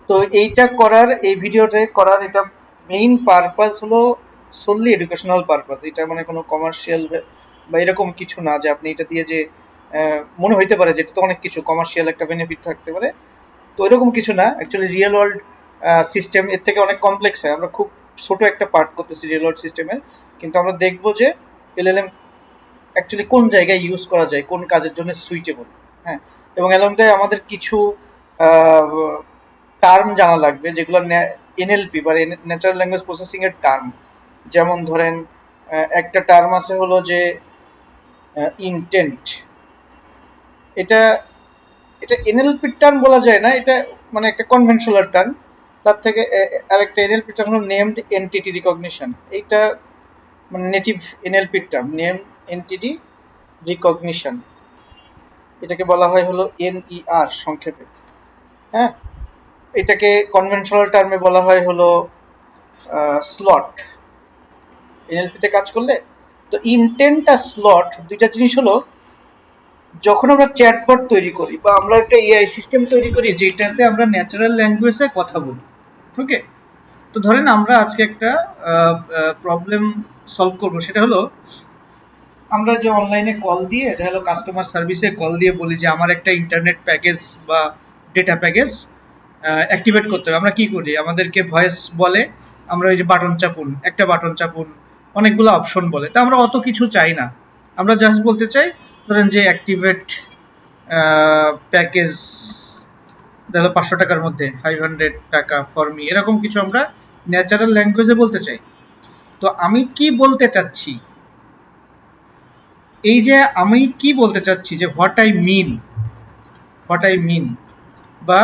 তো এইটা করার, এই ভিডিওটা করার এটা মেইন পারপাস হলো solely এডুকেশনাল পারপাস। এটা মানে কোনো কমার্শিয়াল বা এরকম কিছু না যে আপনি এটা দিয়ে যে মনে হইতে পারে যে এটা তো অনেক কিছু কমার্শিয়াল একটা বেনিফিট থাকতে পারে। তো এরকম কিছু না, অ্যাকচুয়ালি রিয়েল ওয়ার্ল্ড সিস্টেম এর থেকে অনেক কমপ্লেক্স হয়। আমরা খুব ছোট একটা পার্ট করতেছি রিয়েল ওয়ার্ল্ড সিস্টেমের, কিন্তু আমরা দেখবো যে এলএলএম অ্যাকচুয়ালি কোন জায়গায় ইউজ করা যায়, কোন কাজের জন্য সুইটেবল। হ্যাঁ, এবং এলএমটাই আমাদের কিছু টার্ম জানা লাগবে যেগুলো এনএলপি বা ন্যাচারাল ল্যাঙ্গুয়েজ প্রসেসিং এর টার্ম। যেমন ধরেন একটা টার্ম আছে হলো যে ইনটেন্ট। এটা এটা এনএলপি টার্ম বলা যায় না, এটা মানে একটা কনভেনশনাল টার্ম। তার থেকে আরেকটা এনএলপি টার্ম হলো নেমড এন্টিটি রিকগনিশন। এইটা মানে native NLP term, name entity recognition. এটাকে বলা হয় হলো এনইআর সংক্ষেপে। হ্যাঁ, এটাকে কনভেনশনাল টার্মে বলা হয় হলো স্লট। এনএলপিতে কাজ করলে তো ইনটেন্ট আর স্লট দুইটা জিনিস হলো, যখন আমরা চ্যাটবট তৈরি করি বা আমরা একটা এআই সিস্টেম তৈরি করি যেটাতে আমরা ন্যাচারাল ল্যাঙ্গুয়েজে কথা বলি। ওকে, তো ধরেন আমরা আজকে একটা প্রবলেম সলভ করব, সেটা হলো আমরা যে অনলাইনে কল দিয়ে, এটা হলো কাস্টমার সার্ভিসে কল দিয়ে বলি যে আমার একটা ইন্টারনেট প্যাকেজ বা ডেটা প্যাকেজ অ্যাক্টিভেট করতে হবে। আমরা কি করি, আমাদেরকে ভয়েস বলে, আমরা ওই যে বাটন চাপুন, একটা বাটন চাপুন, অনেকগুলো অপশন বলে। তা আমরা অত কিছু চাই না, আমরা জাস্ট বলতে চাই ধরেন যে অ্যাক্টিভেট প্যাকেজ ধরো 500 টাকার মধ্যে 500 টাকা ফর মি, এরকম কিছু আমরা ন্যাচারাল ল্যাঙ্গুয়েজে বলতে চাই। তো আমি কি বলতে চাচ্ছি, এই যে আমি কি বলতে চাচ্ছি যে হোয়াট আই মিন বা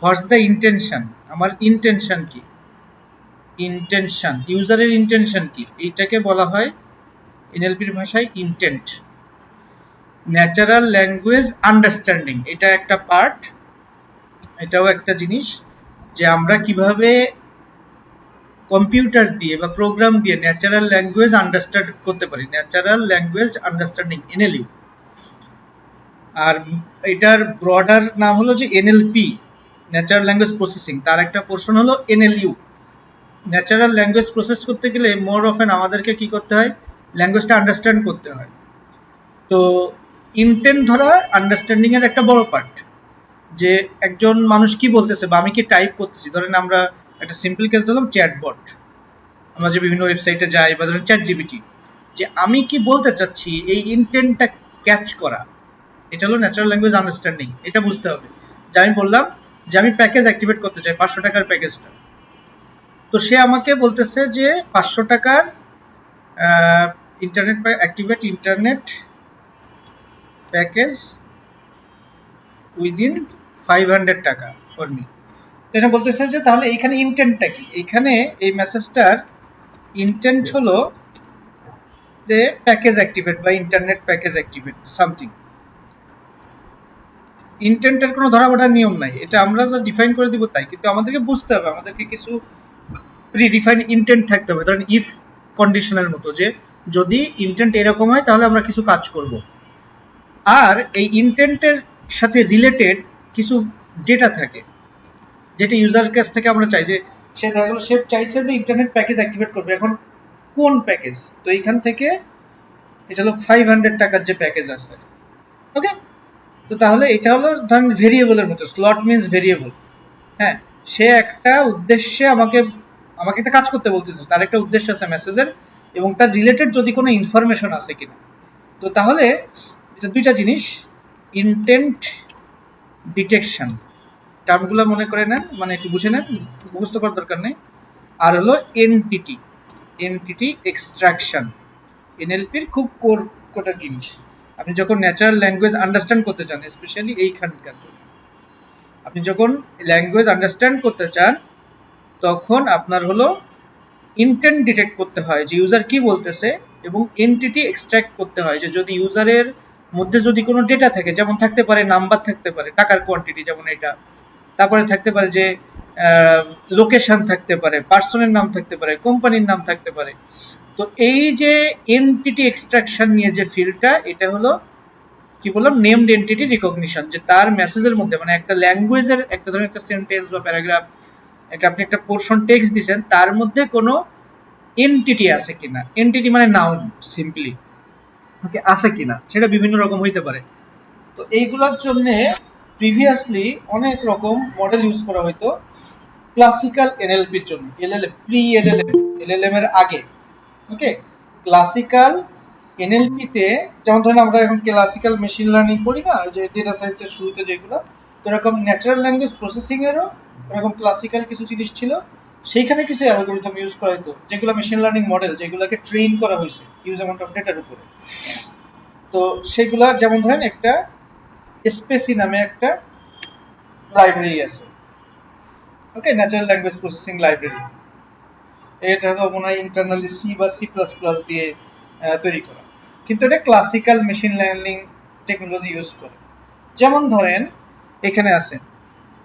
হোয়াটস দ্য ইন্টেনশন, আমার ইন্টেনশন কি, ইন্টেনশন ইউজারের ইন্টেনশন কি, এইটাকে বলা হয় এনএলপির ভাষায় ইন্টেন্ট। ন্যাচারাল ল্যাঙ্গুয়েজ আন্ডারস্ট্যান্ডিং এটা একটা পার্ট, এটাও একটা জিনিস যে আমরা কিভাবে কম্পিউটার দিয়ে বা প্রোগ্রাম দিয়ে ন্যাচারাল ল্যাঙ্গুয়েজ আন্ডারস্ট্যান্ড করতে পারি, ন্যাচারাল ল্যাঙ্গুয়েজ আন্ডারস্ট্যান্ডিং এনএলইউ। আর এটার ব্রডার নাম হলো যে এনএলপি, ন্যাচারাল ল্যাঙ্গুয়েজ প্রসেসিং, তার একটা পোর্শন হলো এনএলইউ। ন্যাচারাল ল্যাঙ্গুয়েজ প্রসেস করতে গেলে মোর অফেন আমাদেরকে কি করতে হয়, ল্যাঙ্গুয়েজটা আন্ডারস্ট্যান্ড করতে হয়। তো ইন্টেন্ট ধরা আন্ডারস্ট্যান্ডিং এর একটা বড় পার্ট, যে একজন মানুষ কি বলতেছে বা আমি কি টাইপ করতেছি। ধরেন আমরা একটা সিম্পল কেস দিলাম চ্যাটবট, আমরা যে বিভিন্ন ওয়েবসাইটে যাই বা ধরেন চ্যাট জিপিটি, যে আমি কি বলতে চাচ্ছি এই ইন্টেন্টটা ক্যাচ করা, এটা হলো ন্যাচারাল ল্যাঙ্গুয়েজ আন্ডারস্ট্যান্ডিং। এটা বুঝতে হবে যে আমি বললাম যে আমি প্যাকেজ অ্যাক্টিভেট করতে চাই 500 টাকার প্যাকেজটা, তো সে আমাকে বলতেছে যে 500 টাকার internet activate internet package within 500 টাকা ফর মি। এটা বলতেছে যে তাহলে এইখানে ইন্টেন্টটা কি, এইখানে এই মেসেজটার ইন্টেন্ট হলো যে প্যাকেজ অ্যাক্টিভেট বা ইন্টারনেট প্যাকেজ অ্যাক্টিভেট সামথিং। ইন্টেন্টের কোনো ধরাবাঁধার নিয়ম নাই, এটা আমরা যা ডিফাইন করে দিব তাই, কিন্তু আমাদেরকে বুঝতে হবে, আমাদেরকে কিছু প্রি ডিফাইন ইন্টেন্ট থাকতে হবে। ধরেন ইফ কন্ডিশনের মতো, যে যদি ইন্টেন্ট এরকম হয় তাহলে আমরা কিছু কাজ করব। আর এই ইন্টেন্টের সাথে রিলেটেড কিছু ডেটা থাকে যেটা ইউজার কাছ থেকে আমরা চাই, যে সে দেখা গেলো সে চাইছে যে ইন্টারনেট প্যাকেজ অ্যাক্টিভেট করবে, এখন কোন প্যাকেজ, তো এইখান থেকে এটা হলো 500 টাকার যে প্যাকেজ আছে। ওকে, তো তাহলে এটা হলো ধরেন ভেরিয়েবলের মতো, স্লট মিনস ভেরিয়েবল। হ্যাঁ, সে একটা উদ্দেশ্যে আমাকে আমাকে একটা কাজ করতে বলতেছে, তার একটা উদ্দেশ্য আছে মেসেজের, এবং তার রিলেটেড যদি কোনো ইনফরমেশন আছে কিনা। তো তাহলে এটা দুইটা জিনিস, ইন্টেন্ট ডিটেকশন, টার্মগুলো মনে করে নেন, মানে একটু বুঝে নেন, মুখস্থ করার দরকার নেই। আর হলো এনটিটি, এনটিটি এক্সট্রাকশন, এনএলপির খুব কোর কোটা জিনিস। আপনি যখন ন্যাচারাল ল্যাঙ্গুয়েজ আন্ডারস্ট্যান্ড করতে চান, স্পেশালি এইখানকার জন্য, আপনি যখন ল্যাঙ্গুয়েজ আন্ডারস্ট্যান্ড করতে চান তখন আপনার হলো ইন্টেন্ট ডিটেক্ট করতে হয় যে ইউজার কি বলতেছে, এবং এনটিটি এক্সট্রাক্ট করতে হয় যে যদি ইউজারের মধ্যে যদি কোনো ডেটা থাকে, যেমন থাকতে পারে নাম্বার, থাকতে পারে টাকার কোয়ান্টিটি যেমন এটা, তারপরে থাকতে পারে যে লোকেশন থাকতে পারে, পার্সনের নাম থাকতে পারে, কোম্পানির নাম থাকতে পারে। তো এই যে এনটিটি এক্সট্রাকশন নিয়ে যে ফিল্ডটা, এটা হলো কি বললাম, নেমড এন্টিটি রিকগনিশন, যে তার মেসেজের মধ্যে মানে একটা ল্যাঙ্গুয়েজের একটা ধরুন একটা সেন্টেন্স বা প্যারাগ্রাফ, একটা আপনি একটা পোর্শন টেক্সট দিচ্ছেন, তার মধ্যে কোনো এন্টিটি আছে কিনা, এন্টিটি মানে নাউন সিম্পলি, ওকে, আছে কিনা, সেটা বিভিন্ন রকম হইতে পারে। তো এইগুলোর জন্য প্রিভিয়াসলি অনেক রকম মডেল ইউজ করা হতো ক্লাসিক্যাল এনএলপির জন্য, এলএলএম, প্রি এলএলএম, এলএলএম এর আগে, ওকে। ক্লাসিক্যাল এনএলপিতে যেমন ধরেন আমরা এখন ক্লাসিক্যাল মেশিন লার্নিং করি না, যে ডেটা সায়েন্সের শুরুতে যেগুলো, তো এরকম ন্যাচারাল ল্যাঙ্গুয়েজ প্রসেসিং এরও এরকম ক্লাসিক্যাল কিছু জিনিস ছিল, সেইখানে কিছু অ্যালগোরিদম ইউজ করা হতো যেগুলো মেশিন লার্নিং মডেল, যেগুলোকে ট্রেন করা হয়েছে হিউজ অ্যামাউন্ট অফ ডেটার উপরে। তো সেগুলা যেমন ধরেন একটা স্পেসি নামে একটা লাইব্রেরি আছে, ওকে, ন্যাচারাল ল্যাঙ্গুয়েজ প্রসেসিং লাইব্রেরি। এটা হলো মনে হয় ইন্টারনালি সি বা সি প্লাস প্লাস দিয়ে তৈরি করা, কিন্তু এটা classical machine learning technology use করে। যেমন ধরেন এখানে আছে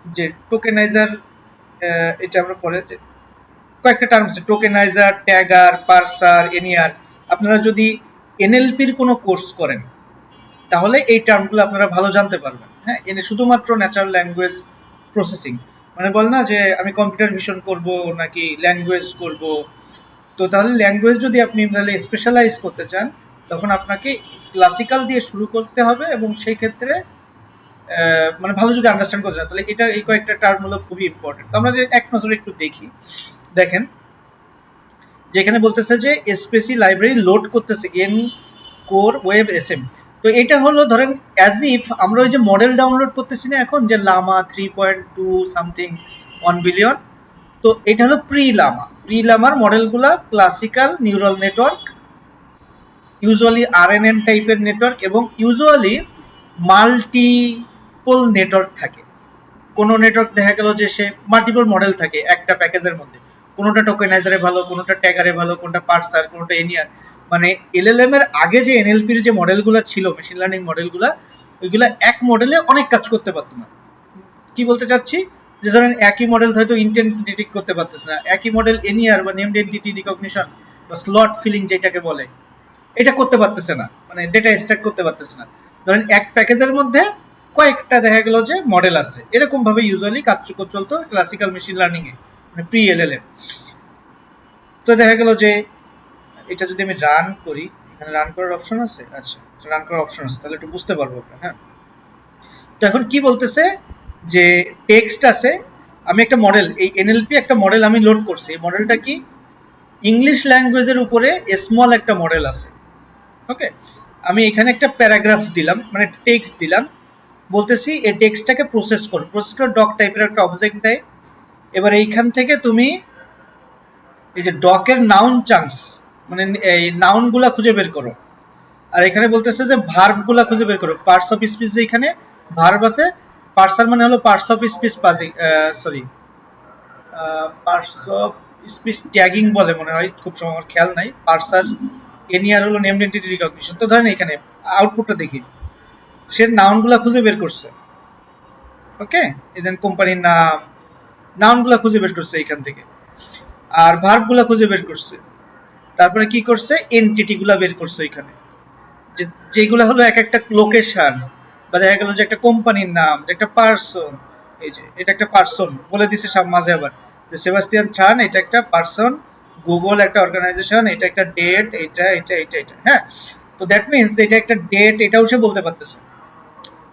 যে টোকেনাইজার, এটা আমরা পরে কয়েকটা টার্ম আছে, টোকেনাইজার, ট্যাগার, পার্সার, এনিয়ার। আপনারা যদি এনএলপির কোনো কোর্স করেন তাহলে এই টার্মগুলো আপনারা ভালো জানতে পারবেন। হ্যাঁ, এনে শুধুমাত্র ন্যাচারাল ল্যাঙ্গুয়েজ প্রসেসিং মানে বল না যে আমি কম্পিউটার ভিশন করব নাকি ল্যাঙ্গুয়েজ করব, তো তাহলে ল্যাঙ্গুয়েজ যদি আপনি তাহলে স্পেশালাইজ করতে চান তখন আপনাকে ক্লাসিক্যাল দিয়ে শুরু করতে হবে, এবং সেই ক্ষেত্রে মানে ভালো যদি আন্ডারস্ট্যান্ড করতে চান তাহলে এটা এই কয়েকটা টার্ম হলো খুবই ইম্পর্টেন্ট। তো আমরা যে এক নজরে একটু দেখি, দেখেন যেখানে বলতেছে যে এসপিসি লাইব্রেরি লোড করতেছে এন কোর ওয়েব এসএম। তো এটা হলো ধরেন অ্যাজ ইফ আমরা ওই যে মডেল ডাউনলোড করতেছি না এখন, যে লামা 3.2 সামথিং 1 বিলিয়ন, তো এটা হলো প্রি লামার মডেলগুলা classical neural network, usually RNN টাইপের নেটওয়ার্ক, এবং ইউজুয়ালি মাল্টিপল নেটওয়ার্ক থাকে। কোনো নেটওয়ার্ক দেখা গেল যে সে মাল্টিপল মডেল থাকে একটা প্যাকেজের মধ্যে, কোনোটা টোকেনাইজারে ভালো, কোনোটা ট্যাগারে ভালো, কোনোটা পার্সার, কোনোটা এনিয়ার। মানে এলএলএম এর আগে যে এনএলপির যে মডেলগুলো ছিল, মেশিন লার্নিং মডেলগুলো, ওইগুলা এক মডেলে অনেক কাজ করতে পারতো না। কি বলতে চাচ্ছি, যে ধরেন একই মডেল হয়তো ইন্টেন্ট ডিটেক্ট করতে পারতেছে না, একই মডেল এনিয়ার বা নেমড এন্টিটি রিকগনিশন বা স্লট ফিলিং যেটাকে বলে, এটা করতে পারতেছে না, মানে ডেটা এক্সট্রাক্ট করতে পারতেছে না। ধরেন এক প্যাকেজের মধ্যে কয়েকটা দেখা গেল যে মডেল আছে, এরকম ভাবে ইউজুয়ালি কাজ চলতো ক্লাসিক্যাল মেশিন লার্নিং এ, মানে প্রি এলএলএম। তো দেখা গেল যে এটা যদি আমি রান করি, এখানে রান করার অপশন আছে, আচ্ছা রান করার অপশন আছে, তাহলে একটু বুঝতে পারবো। হ্যাঁ, তো এখন কি বলতেছে যে টেক্সট আছে, আমি একটা মডেল, এই এনএলপি একটা মডেল আমি লোড করছি, এই মডেলটা কি ইংলিশ ল্যাঙ্গুয়েজের উপরে স্মল একটা মডেল আছে, ওকে। আমি এখানে একটা প্যারাগ্রাফ দিলাম, মানে টেক্সট দিলাম, বলতেছি এই টেক্সটটাকে প্রসেস করো, প্রসেস করে ডক টাইপের একটা অবজেক্ট দেয়। এবার এইখান থেকে তুমি এই যে ডকের নাউন চাংস, মানে এই নাউনগুলা খুঁজে বের করো, আর এখানে বলতেছে যে ভার্বগুলা খুঁজে বের করো। পার্টস অফ স্পিচ যে এখানে ভার্ব আছে, পার্সার মানে হলো parts of speech parsing, sorry parts of speech tagging বলে মনে হয়, খুব সময় আমার খেয়াল নাই। পার্সার, এনিয়ার হলো নেমড এন্টিটি রিকগনিশন। তো ধরেন এখানে আউটপুটটা দেখি, সে নাউনগুলা খুঁজে বের করছে, ওকে, এদেন কোম্পানির নাম, নাউনগুলা খুঁজে বের করছে এখান থেকে, আর ভার্বগুলা খুঁজে বের করছে, তারপরে কি করছে এন্টিটি গুলা বের করছে এখানে, যেগুলো হলো এক একটা লোকেশন, বা দেখা গেল যে একটা কোম্পানির নাম, যে একটা পার্সন, এই যে এটা একটা পার্সন বলে দিছে সব মাঝে আবার, যে সেবাস্টিয়ান থ্রান এটা একটা পার্সন, গুগল একটা অর্গানাইজেশন, এটা একটা ডেট, এটা এটা এটা এটা, হ্যাঁ। তো দ্যাট মিনস এটা একটা ডেট, এটাও সে বলতে পারতেছে।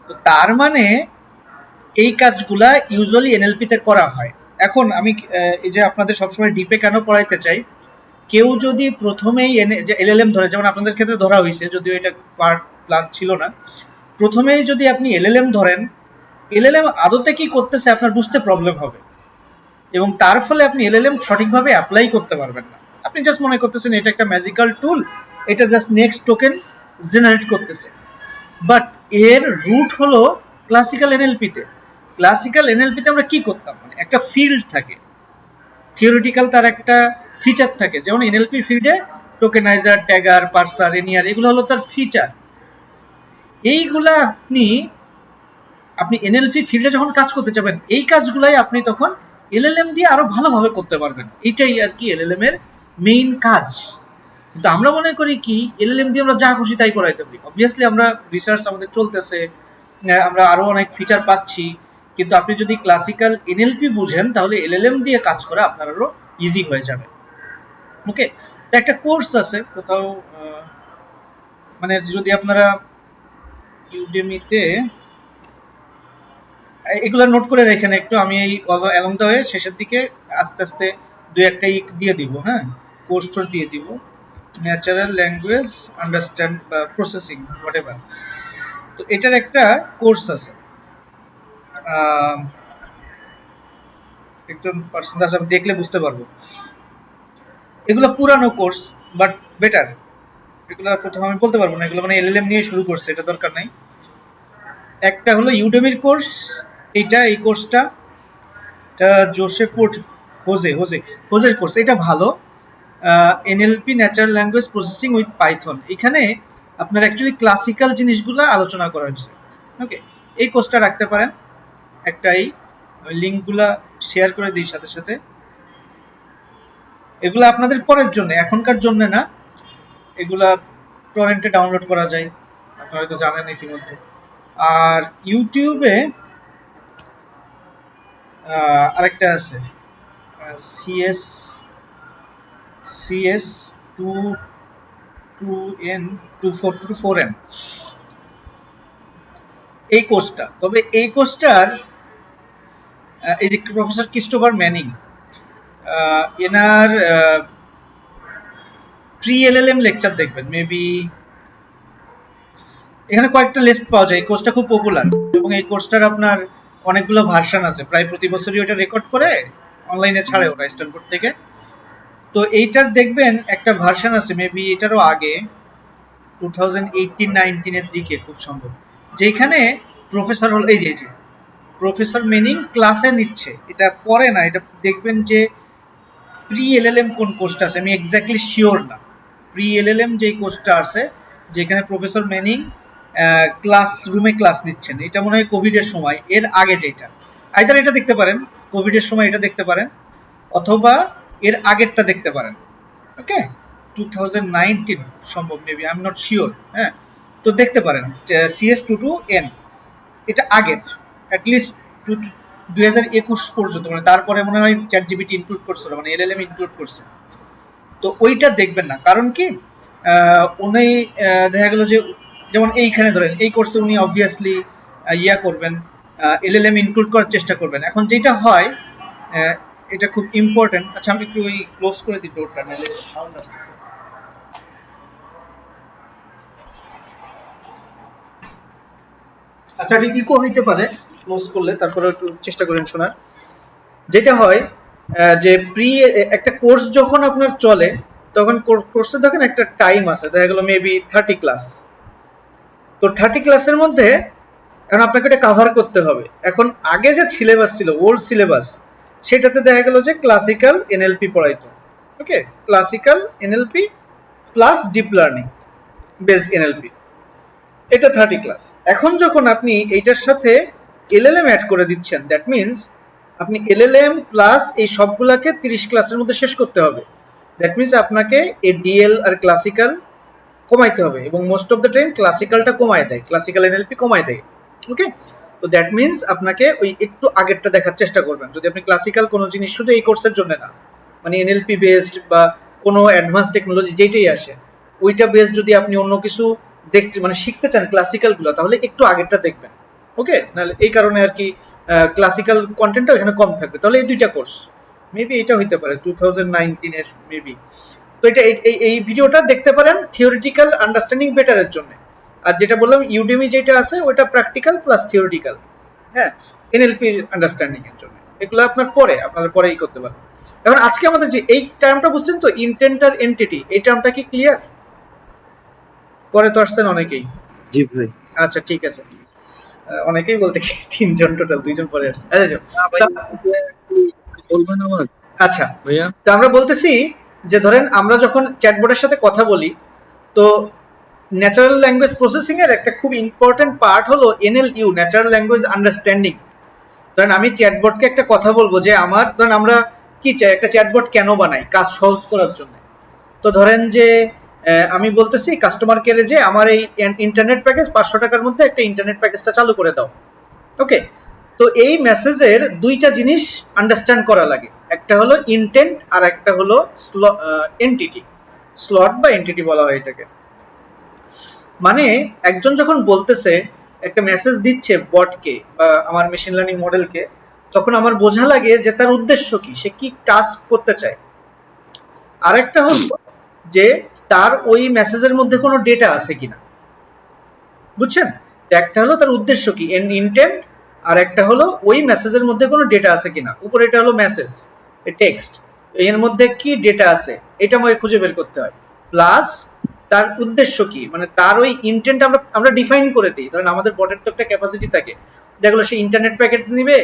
তো তার মানে এই কাজগুলা ইউজুয়ালি এনএলপি তে করা হয়। এখন আমি এই যে আপনাদের সবসময় ডিপে কেন পড়াইতে চাই, কেউ যদি প্রথমেই যে এলএলএম ধরে, যেমন আপনাদের ক্ষেত্রে ধরা হয়েছে, যদিও এটা পার্ট প্ল্যান ছিল না, প্রথমেই যদি আপনি এলএলএম ধরেন, এলএলএম আদতে কি করতেছে আপনার বুঝতে প্রবলেম হবে, এবং তার ফলে আপনি এলএলএম সঠিকভাবে অ্যাপ্লাই করতে পারবেন না। আপনি জাস্ট মনে করতেছেন এটা একটা ম্যাজিক্যাল টুল, এটা জাস্ট নেক্সট টোকেন জেনারেট করতেছে, বাট এর রুট হলো ক্লাসিক্যাল এনএলপিতে। ক্লাসিক্যাল এনএলপিতে আমরা কি করতাম, মানে একটা ফিল্ড থাকে, থিওরিটিক্যাল তার একটা ফিচার থাকে, যেমন এনএলপি ফিল্ডে টোকেনাইজার, ট্যাগার, পার্সার, এনিয়ার, এগুলো হলো তার ফিচার। এইগুলা আপনি আপনি এনএলপি ফিল্ডে যখন কাজ করতে যাবেন, এই কাজগুলাই আপনি তখন এলএলএম দিয়ে আরো ভালোভাবে করতে পারবেন। এটাই আর কি এলএলএম এর মেইন কাজ। কিন্তু আমরা মনে করি কি এলএলএম দিয়ে আমরা যা খুশি তাই করাইতে পারি। অবভিয়াসলি আমরা রিসার্চ আমাদের চলতেছে, আমরা আরো অনেক ফিচার পাচ্ছি, কিন্তু আপনি যদি ক্লাসিক্যাল এনএলপি বুঝেন তাহলে এলএলএম দিয়ে কাজ করা আপনার আরো ইজি হয়ে যাবে। ওকে, তো একটা কোর্স আছে কোথাও, মানে যদি আপনারা ইউডেমিতে এগুলো নোট করে রেখেন একটু, আমি এই অ্যালং দ্য ওয়ে শেষের দিকে আস্তে আস্তে দুই একটা দিয়ে দিব, হ্যাঁ, কোর্স টোর্স দিয়ে দিব। ন্যাচারাল ল্যাঙ্গুয়েজ আন্ডারস্ট্যান্ড বা প্রসেসিং হোয়াট এভার, তো এটার একটা কোর্স আছে, একজন পার্সন আছে, আমি দেখলে বুঝতে পারবো। এগুলো পুরানো কোর্স বাট বেটার, এগুলো প্রথমে আমি বলতে পারবো না, এগুলো মানে এলএলএম নিয়ে শুরু করছে, এটা দরকার নাই। একটা হলো ইউডেমির কোর্স, এই কোর্সটা জোসেফ হোজের কোর্স, এটা ভালো। NLP natural language processing with Python, এখানে আপনার অ্যাকচুয়ালি ক্লাসিক্যাল জিনিসগুলো আলোচনা করা হয়েছে। ওকে, এই কোর্সটা রাখতে পারেন। একটাই লিঙ্কগুলা শেয়ার করে দিই সাথে সাথে, এগুলো আপনাদের পরের জন্য, এখনকার জন্য না, এগুলা টরেন্টে ডাউনলোড করা যায়, আপনারা তো জানেন ইতিমধ্যে। আর ইউটিউবে আরেকটা আছে, C S C S two two N 2424N, এই কোর্সটা, তবে এই কোর্সটার এই যে প্রফেসর ক্রিস্টোফার ম্যানিং, এনার প্রি এলএলএম লেকচার দেখবেন, মেবি এখানে কয়েকটা লিস্ট পাওয়া যায়। এই কোর্সটা খুব পপুলার এবং এই কোর্সটার আপনার অনেকগুলো ভার্সন আছে, প্রায় প্রতি বছরই ওটা রেকর্ড করে অনলাইনে ছাড়ে ওরা স্ট্যানফোর্ড থেকে। তো এইটার দেখবেন একটা ভার্সন আছে, মেবি এটারও আগে 2018-19 দিকে খুব সম্ভব, যেখানে প্রফেসর হল এই যে প্রফেসর মেনিং ক্লাসে নিচ্ছে, এটা পরে না, এটা দেখবেন যে প্রি এলএলএম কোন কোর্সটা আছে, আমি এক্স্যাক্টলি শিওর না। প্রি এলএলএম যে কোর্সটা আছে যেখানে প্রফেসর মেনিং ক্লাসরুমে ক্লাস নিচ্ছেন, এটা মনে হয় কোভিডের সময়, এর আগে যেটা, আইদার এটা দেখতে পারেন, কোভিডের সময় এটা দেখতে পারেন, অথবা এর আগেরটা দেখতে পারেন। ওকে, 2019 সম্ভব, maybe, I am not sure. হ্যাঁ, তো দেখতে পারেন CS22N, এটা আগের, অ্যাটলিস্ট 2021 পর্যন্ত, মানে তারপরে মনে হয় চ্যাট জিপিটি ইনক্লুড করছিল, মানে এলএলএম ইনক্লুড করছে। তো ওইটা দেখবেন না, কারণ কি উনি দেখা গেল যে, যেমন এইখানে ধরেন এই কোর্সে উনি অবভিয়াসলি ইয়া করবেন, এলএলএম ইনক্লুড করার চেষ্টা করবেন। এখন যেটা হয়, এটা খুব ইম্পর্টেন্ট। আচ্ছা, আমি একটু ওই ক্লোজ করে দিই ডোরটা, নাহলে সাউন্ড আসতেছে। আচ্ছা, এটা ইকো হইতে পারে ক্লোজ করলে, তারপরে একটু চেষ্টা করেন শোনার। যেটা হয় যে একটা কোর্স যখন আপনার চলে, তখন কোর্সে দেখেন একটা টাইম আছে, দেখা গেল মেবি 30 ক্লাস। তো 30 ক্লাসের মধ্যে এখন আপনাকে এটা কাভার করতে হবে। এখন আগে যে সিলেবাস ছিল, ওল্ড সিলেবাস, সেটাতে দেখা গেল যে ক্লাসিক্যাল এনএলপি পড়াইতো। Okay, classical NLP plus deep learning based NLP, এটা 30 ক্লাস। এখন যখন আপনি এইটার সাথে এলএলএম অ্যাড করে দিচ্ছেন, দ্যাট মিনস আপনি এলএলএম প্লাস এই সবগুলাকে 30 ক্লাসের মধ্যে শেষ করতে হবে। দ্যাট মিনস আপনাকে এই ডিএল আর ক্লাসিক্যাল কমাইতে হবে, এবং মোস্ট অফ দ্য টাইম ক্লাসিক্যালটা কমায় দেয়, ক্লাসিক্যাল এনএলপি কমায় দেয়। ওকে, তো দ্যাট মিনস আপনাকে ওই একটু আগেরটা দেখার চেষ্টা করবেন, যদি আপনি ক্লাসিক্যাল কোনো জিনিস শুধু এই কোর্সের জন্য না, মানে এনএলপি বেসড বা কোনো অ্যাডভান্স টেকনোলজি যেটাই আসে, ওইটা বেসড যদি আপনি অন্য কিছু দেখতে মানে শিখতে চান ক্লাসিক্যালগুলো, তাহলে একটু আগেরটা দেখবেন। ওকে, নাহলে এই কারণে আর কি ক্লাসিক্যাল কন্টেন্টটা এখানে কম থাকবে। তাহলে এই দুইটা কোর্স, মেবি এটা হইতে পারে 2019 মেবি। তো এটা এই ভিডিওটা দেখতে পারেন থিওরিটিক্যাল আন্ডারস্ট্যান্ডিং বেটারের জন্য। আর যেটা বললাম ইউডেমি যেটা আছে, ওটা প্র্যাকটিক্যাল প্লাস থিওরিটিক্যাল, হ্যাঁ, এনএলপি আন্ডারস্ট্যান্ডিং এর জন্য। এগুলো আপনারা পরেই করতে পারেন। এখন আজকে আমাদের যে এই টার্মটা বুঝছেন তো, ইনটেন্ট আর এন্টিটি, এই টার্মটা কি ক্লিয়ার? পরে তো আসছেন অনেকেই। জি ভাই। আচ্ছা, ঠিক আছে, অনেকেই বলতে কি 3 জন টোটাল, 2 জন পরে আসছে। বলবেন আমার? আচ্ছা ভাইয়া, তো আমরা বলতেছি যে ধরেন আমরা যখন চ্যাটবটের সাথে কথা বলি, তো ন্যাচারাল ল্যাঙ্গুয়েজ প্রসেসিং এর একটা খুব ইম্পর্টেন্ট পার্ট হলো এনএলইউ, ন্যাচারাল ল্যাঙ্গুয়েজ আন্ডারস্ট্যান্ডিং। ধরেন আমি চ্যাটবটকে একটা কথা বলবো যে আমার, ধরেন আমরা কি চাই, একটা চ্যাটবট কেন বানাই, কাজ সহজ করার জন্য। তো ধরেন যে আমি বলতেছি কাস্টমার কেয়ারে যে আমার এই ইন্টারনেট প্যাকেজ 500 টাকার মধ্যে একটা ইন্টারনেট প্যাকেজটা চালু করে দাও। ওকে, তো এই মেসেজের দুইটা জিনিস আন্ডারস্ট্যান্ড করা লাগে, একটা হলো ইনটেন্ট আর একটা হলো এনটিটি। স্লট বা এনটিটি বলা হয় এটাকে। মানে একজন যখন বলতেছে, একটা মেসেজ দিচ্ছে বটকে বা আমার মেশিন লার্নিং মডেলকে, তখন আমার বোঝা লাগে যে তার উদ্দেশ্য কি, সে কি টাস্ক করতে চায়। আরেকটা হলো যে তার ওই মেসেজের মধ্যে কোনো ডেটা আছে কিনা, বুঝছেন? একটা হলো তার উদ্দেশ্য কি, ইনটেন্ট, আর একটা হলো ওই মেসেজের মধ্যে কোনো ডেটা আছে কিনা। উপরে এটা হলো মেসেজ, টেক্সট, এর মধ্যে কি ডেটা আছে এটা আমাকে খুঁজে বের করতে হয়। প্লাস তার উদ্দেশ্য কি, মানে তার ওই ইনটেন্ট আমরা ডিফাইন করে দিই। ধরেন আমাদের বটের তো একটা ক্যাপাসিটি থাকে, দেখা গেলো সে ইন্টারনেট প্যাকেজ নিবে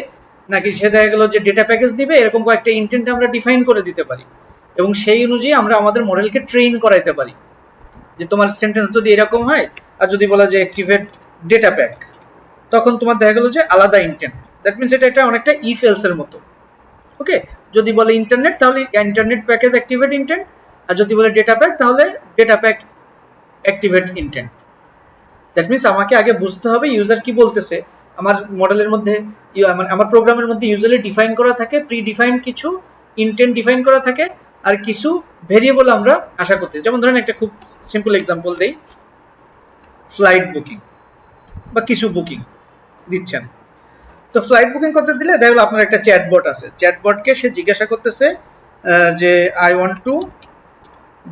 নাকি সে দেখা গেলো যে ডেটা প্যাকেজ দিবে, এরকম কয়েকটা ইনটেন্ট আমরা ডিফাইন করে দিতে পারি এবং সেই অনুযায়ী আমরা আমাদের মডেলকে ট্রেন করাইতে পারি যে তোমার সেন্টেন্স যদি এরকম হয়, আর যদি বলা যে অ্যাক্টিভেট ডেটা প্যাক, তখন তোমার দেখা গেল যে আলাদা ইন্টেন্ট। দ্যাট মিনস এটা অনেকটা ইফ এলস এর মতো। ওকে, যদি বলে ইন্টারনেট তাহলে ইন্টারনেট প্যাকেজ অ্যাক্টিভেট ইন্টেন্ট, আর যদি বলে ডেটা প্যাক তাহলে data pack activate intent. That means আমাকে আগে বুঝতে হবে ইউজার কি বলতেছে। আমার মডেলের মধ্যে আমার প্রোগ্রামের মধ্যে ইউজুয়ালি ডিফাইন করা থাকে, প্রি ডিফাইন কিছু ইন্টেন্ট ডিফাইন করা থাকে, আর কিছু ভেরিয়েবল আমরা আশা করতেছি। যেমন ধরেন একটা খুব সিম্পল এক্সাম্পল দেই, ফ্লাইট বুকিং বা কিছু বুকিং দিচ্ছেন। তো ফ্লাইট বুকিং করতে দিলে দেখা গেলো আপনার একটা চ্যাটবট আছে, চ্যাটবটকে সে জিজ্ঞাসা করতেছে যে I want to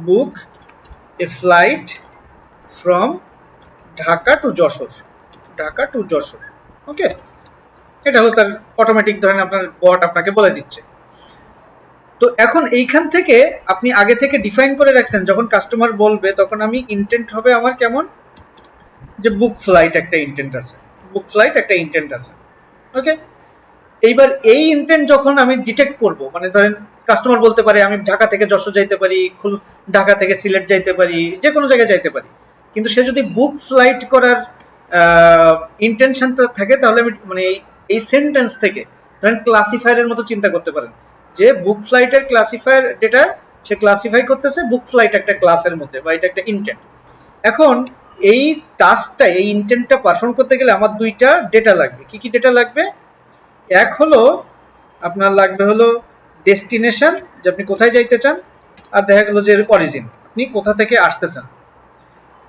book a flight from Dhaka to Jessore, Dhaka to Jessore. Okay, এটা হলো তার অটোমেটিক, ধরেন আপনার বট আপনাকে বলে দিচ্ছে। তো এখন এইখান থেকে আপনি আগে থেকে ডিফাইন করে রাখছেন, যখন কাস্টমার বলবে তখন আমি ইন্টেন্ট হবে আমার কেমন, যে বুক ফ্লাইট একটা ইন্টেন্ট আছে, বুক ফ্লাইট একটা ইন্টেন্ট আছে। ওকে, এইবার এই ইন্টেন্ট যখন আমি ডিটেক্ট করব, মানে ধরেন কাস্টমার বলতে পারে আমি ঢাকা থেকে যশোর যাইতে পারি, ঢাকা থেকে সিলেট যাইতে পারি, যে কোনো জায়গায় যাইতে পারি, কিন্তু সে যদি বুক ফ্লাইট করার ইন্টেনশন থাকে, তাহলে আমি মানে এই সেন্টেন্স থেকে ধরেন ক্লাসিফায়ারের মতো চিন্তা করতে পারেন, যে বুক ফ্লাইটের ক্লাসিফায়ার ডেটা সে ক্লাসিফাই করতেছে বুক ফ্লাইট একটা ক্লাসের মধ্যে, বা এটা একটা ইন্টেন্ট। এখন এই টাস্কটা, এই ইন্টেন্টটা পারফর্ম করতে গেলে আমার দুইটা ডেটা লাগবে। কি কি ডেটা লাগবে? এক হলো আপনার লাগবে হলো ডেস্টিনেশন, যে আপনি কোথায় যাইতে চান, আর দেখা গেলো যে অরিজিন, আপনি কোথা থেকে আসতেছেন।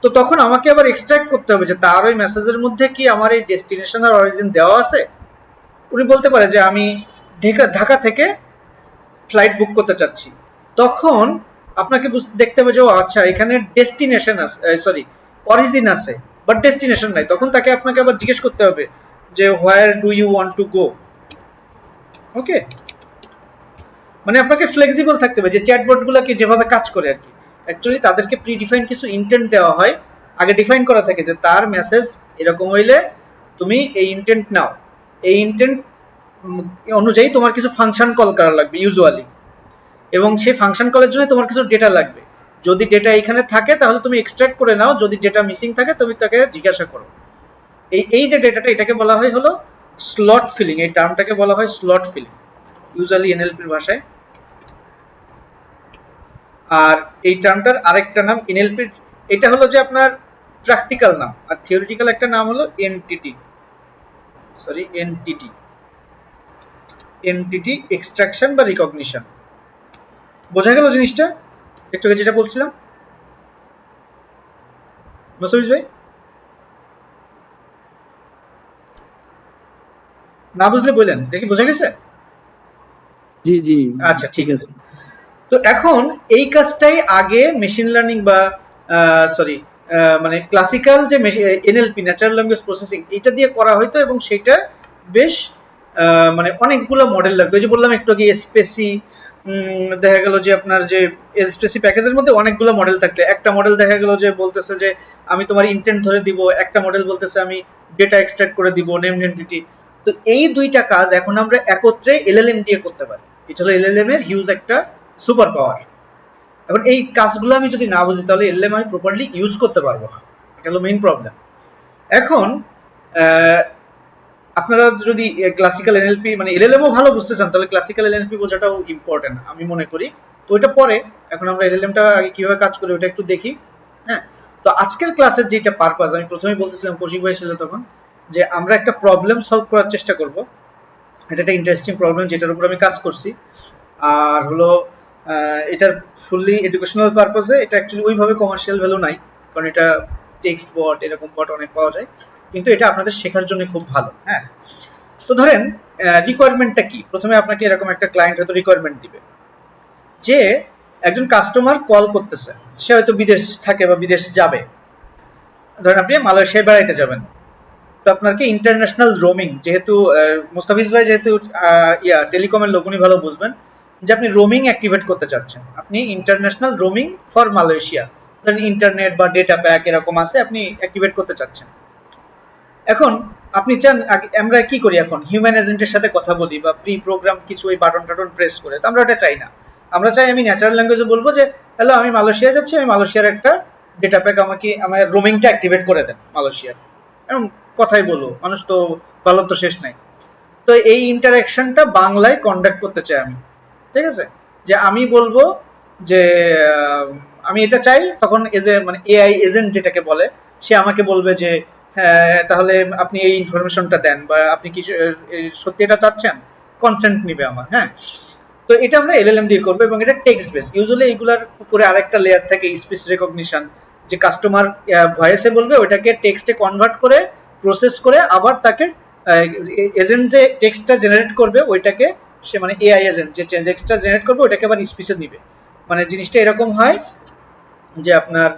তো তখন আমাকে আবার এক্সট্রাক্ট করতে হবে যে তার ওই মেসেজের মধ্যে কি আমার এই ডেস্টিনেশন আর অরিজিন দেওয়া আছে। উনি বলতে পারে যে আমি ঢাকা থেকে ফ্লাইট বুক করতে চাচ্ছি, তখন আপনাকে দেখতে হবে যে ও আচ্ছা এখানে ডেস্টিনেশন আছে, সরি অরিজিন আছে বাট ডেস্টিনেশন নাই। তখন তাকে আপনাকে আবার জিজ্ঞেস করতে হবে যে where do you want to go. Okay, মানে আপনাকে ফ্লেক্সিবল থাকতে হবে, যে চ্যাটবট গুলাকে যেভাবে কাজ করে আর কি, অ্যাকচুয়ালি তাদেরকে প্রি ডিফাইন কিছু ইন্টেন্ট দেওয়া হয়, আগে ডিফাইন করা থাকে যে তার মেসেজ এরকম হইলে তুমি এই ইন্টেন্ট নাও, এই ইন্টেন্ট অনুযায়ী তোমার কিছু ফাংশন কল করা লাগবে ইউজুয়ালি, এবং সেই ফাংশন কলের জন্য তোমার কিছু ডেটা লাগবে। যদি ডেটা এখানে থাকে তাহলে তুমি এক্সট্রাক্ট করে নাও, যদি ডেটা মিসিং থাকে তুমি তাকে জিজ্ঞাসা করো। এই যে ডেটাটা, এটাকে বলা হয় হলো স্লট ফিলিং, এই টার্মটাকে বলা হয় স্লট ফিলিং ইউজুয়ালি এনএলপির ভাষায়। আর এই টার্মটার আরেকটা নাম এনএলপির, এটা হলো যে আপনার প্র্যাকটিক্যাল নাম, আর থিওরিটিক্যাল একটা নাম হলো entity, sorry entity, entity extraction বা রিকগনিশন। বোঝা গেল জিনিসটা একটু আগে যেটা বলছিলাম মোস্তাফিজ ভাই? না বুঝলে বললেন, দেখি বোঝা গেছে? জি জি, আচ্ছা ঠিক আছে। তো এখন এই কাজটাই আগে মেশিন লার্নিং বা সরি মানে ক্লাসিক্যাল যে এনএলপি ন্যাচারাল ল্যাঙ্গুয়েজ প্রসেসিং, এটা দিয়ে করা হয়তো, এবং সেটা বেশ মানে অনেকগুলো মডেল লাগবে। ওই যে বললাম একটু আগে স্পেসি, দেখা গেল যে আপনার যে স্পেসি প্যাকেজের মধ্যে অনেকগুলো মডেল থাকলে একটা মডেল দেখা গেল যে বলতেছে যে আমি তোমার ইন্টেন্ট ধরে দিব, একটা মডেল বলতেছে আমি ডেটা এক্সট্রাক্ট করে দিব, নেমড এন্টিটি। তো এই দুইটা কাজ এখন আমরা একত্রে এলএলএম দিয়ে করতে পারি। এটা হলো এলএলএম এর হিউজ একটা সুপার পাওয়ার। এখন এই কাজগুলো আমি যদি না বুঝি তাহলে এলএলএম আমি প্রপারলি ইউজ করতে পারবো না, এটা হলো মেইন প্রবলেম। এখন আপনারা যদি ক্লাসিক্যাল এনএলপি মানে এলএলএমও ভালো বুঝতে চান, তাহলে ক্লাসিক্যাল এনএলপি বোঝাটাও ইম্পর্টেন্ট আমি মনে করি। তো ওইটা পরে, এখন আমরা এলএলএমটা আগে কিভাবে কাজ করে ওটা একটু দেখি। হ্যাঁ, তো আজকের ক্লাসের যেটা পারপাস, আমি প্রথমেই বলতেছিলাম, কৌশিক ভাই ছিল তখন, যে আমরা একটা প্রবলেম সলভ করার চেষ্টা করব। এটা একটা ইন্টারেস্টিং প্রবলেম যেটার উপর আমি কাজ করছি। আর হলো এটার ফুললি এডুকেশনাল পারপাসে, এটা অ্যাকচুয়ালি ওইভাবে কমার্শিয়াল ভ্যালু নাই, কারণ এটা টেক্সট বট এরকম বট অনেক পাওয়া যায়, কিন্তু এটা আপনাদের শেখার জন্য খুব ভালো। হ্যাঁ, তো ধরেন রিকোয়ারমেন্টটা কি, প্রথমে আপনাকে এরকম একটা ক্লায়েন্ট হয়তো রিকোয়ারমেন্ট দিবে যে একজন কাস্টমার কল করতেছে, সে হয়তো বিদেশ থাকে বা বিদেশ যাবে, ধরেন আপনি মালয়েশিয়ায় বেড়াইতে যাবেন, তো আপনার কি ইন্টারন্যাশনাল রোমিং, যেহেতু মুস্তাফিজ ভাই যেহেতু টেলিকমের লোক, উনি ভালো বুঝবেন যে আপনি রোমিং অ্যাক্টিভেট করতে চাচ্ছেন, আপনি ইন্টারন্যাশনাল রোমিং ফর মালয়েশিয়া, ধরেন ইন্টারনেট বা ডেটা প্যাক এরকম আছে, আপনি অ্যাক্টিভেট করতে চাচ্ছেন। এখন আপনি চান আমরা কি করি, এখন হিউম্যান এজেন্টের সাথে কথা বলি বা প্রি প্রোগ্রাম কিছু ওই বাটন টাটন প্রেস করে, তো আমরা ওটা চাই না। আমরা চাই আমি ন্যাচারাল ল্যাঙ্গুয়েজে বলবো যে হ্যালো, আমি মালয়েশিয়া যাচ্ছি, আমি মালয়েশিয়ার একটা ডেটা প্যাক আমাকে আমার রোমিংটা অ্যাক্টিভেট করে দেন মালয়েশিয়ার, এরকম কথাই বলবো, মানুষ তো ভালো তো শেষ নাই। তো এই ইন্টারাকশনটা বাংলায় কন্ডাক্ট করতে চাই আমি, ঠিক আছে, যে আমি বলবো যে আমি এটা চাই, তখন মানে এআই এজেন্ট যেটাকে বলে, সে আমাকে বলবে যে হ্যাঁ তাহলে আপনি এই ইনফরমেশনটা দেন, বা আপনি কি সত্যি এটা চাচ্ছেন, কনসেন্ট নিবে আমার। হ্যাঁ, তো এটা আমরা এলএলএম দিয়ে করবো, এবং এটা টেক্সট বেস। ইউজুয়ালি এইগুলার উপরে আরেকটা লেয়ার থাকে, স্পিচ রেকগনিশন, যে কাস্টমার ভয়েসে বলবে, ওটাকে টেক্সটে কনভার্ট করে প্রসেস করে আবার তাকে এজেন্ট যে টেক্সটটা জেনারেট করবে ওইটাকে, সে মানে এআই এজেন্ট যে টেক্সটটা জেনারেট করবে ওইটাকে আবার স্পিচে নিবে। মানে জিনিসটা এরকম হয় যে আপনার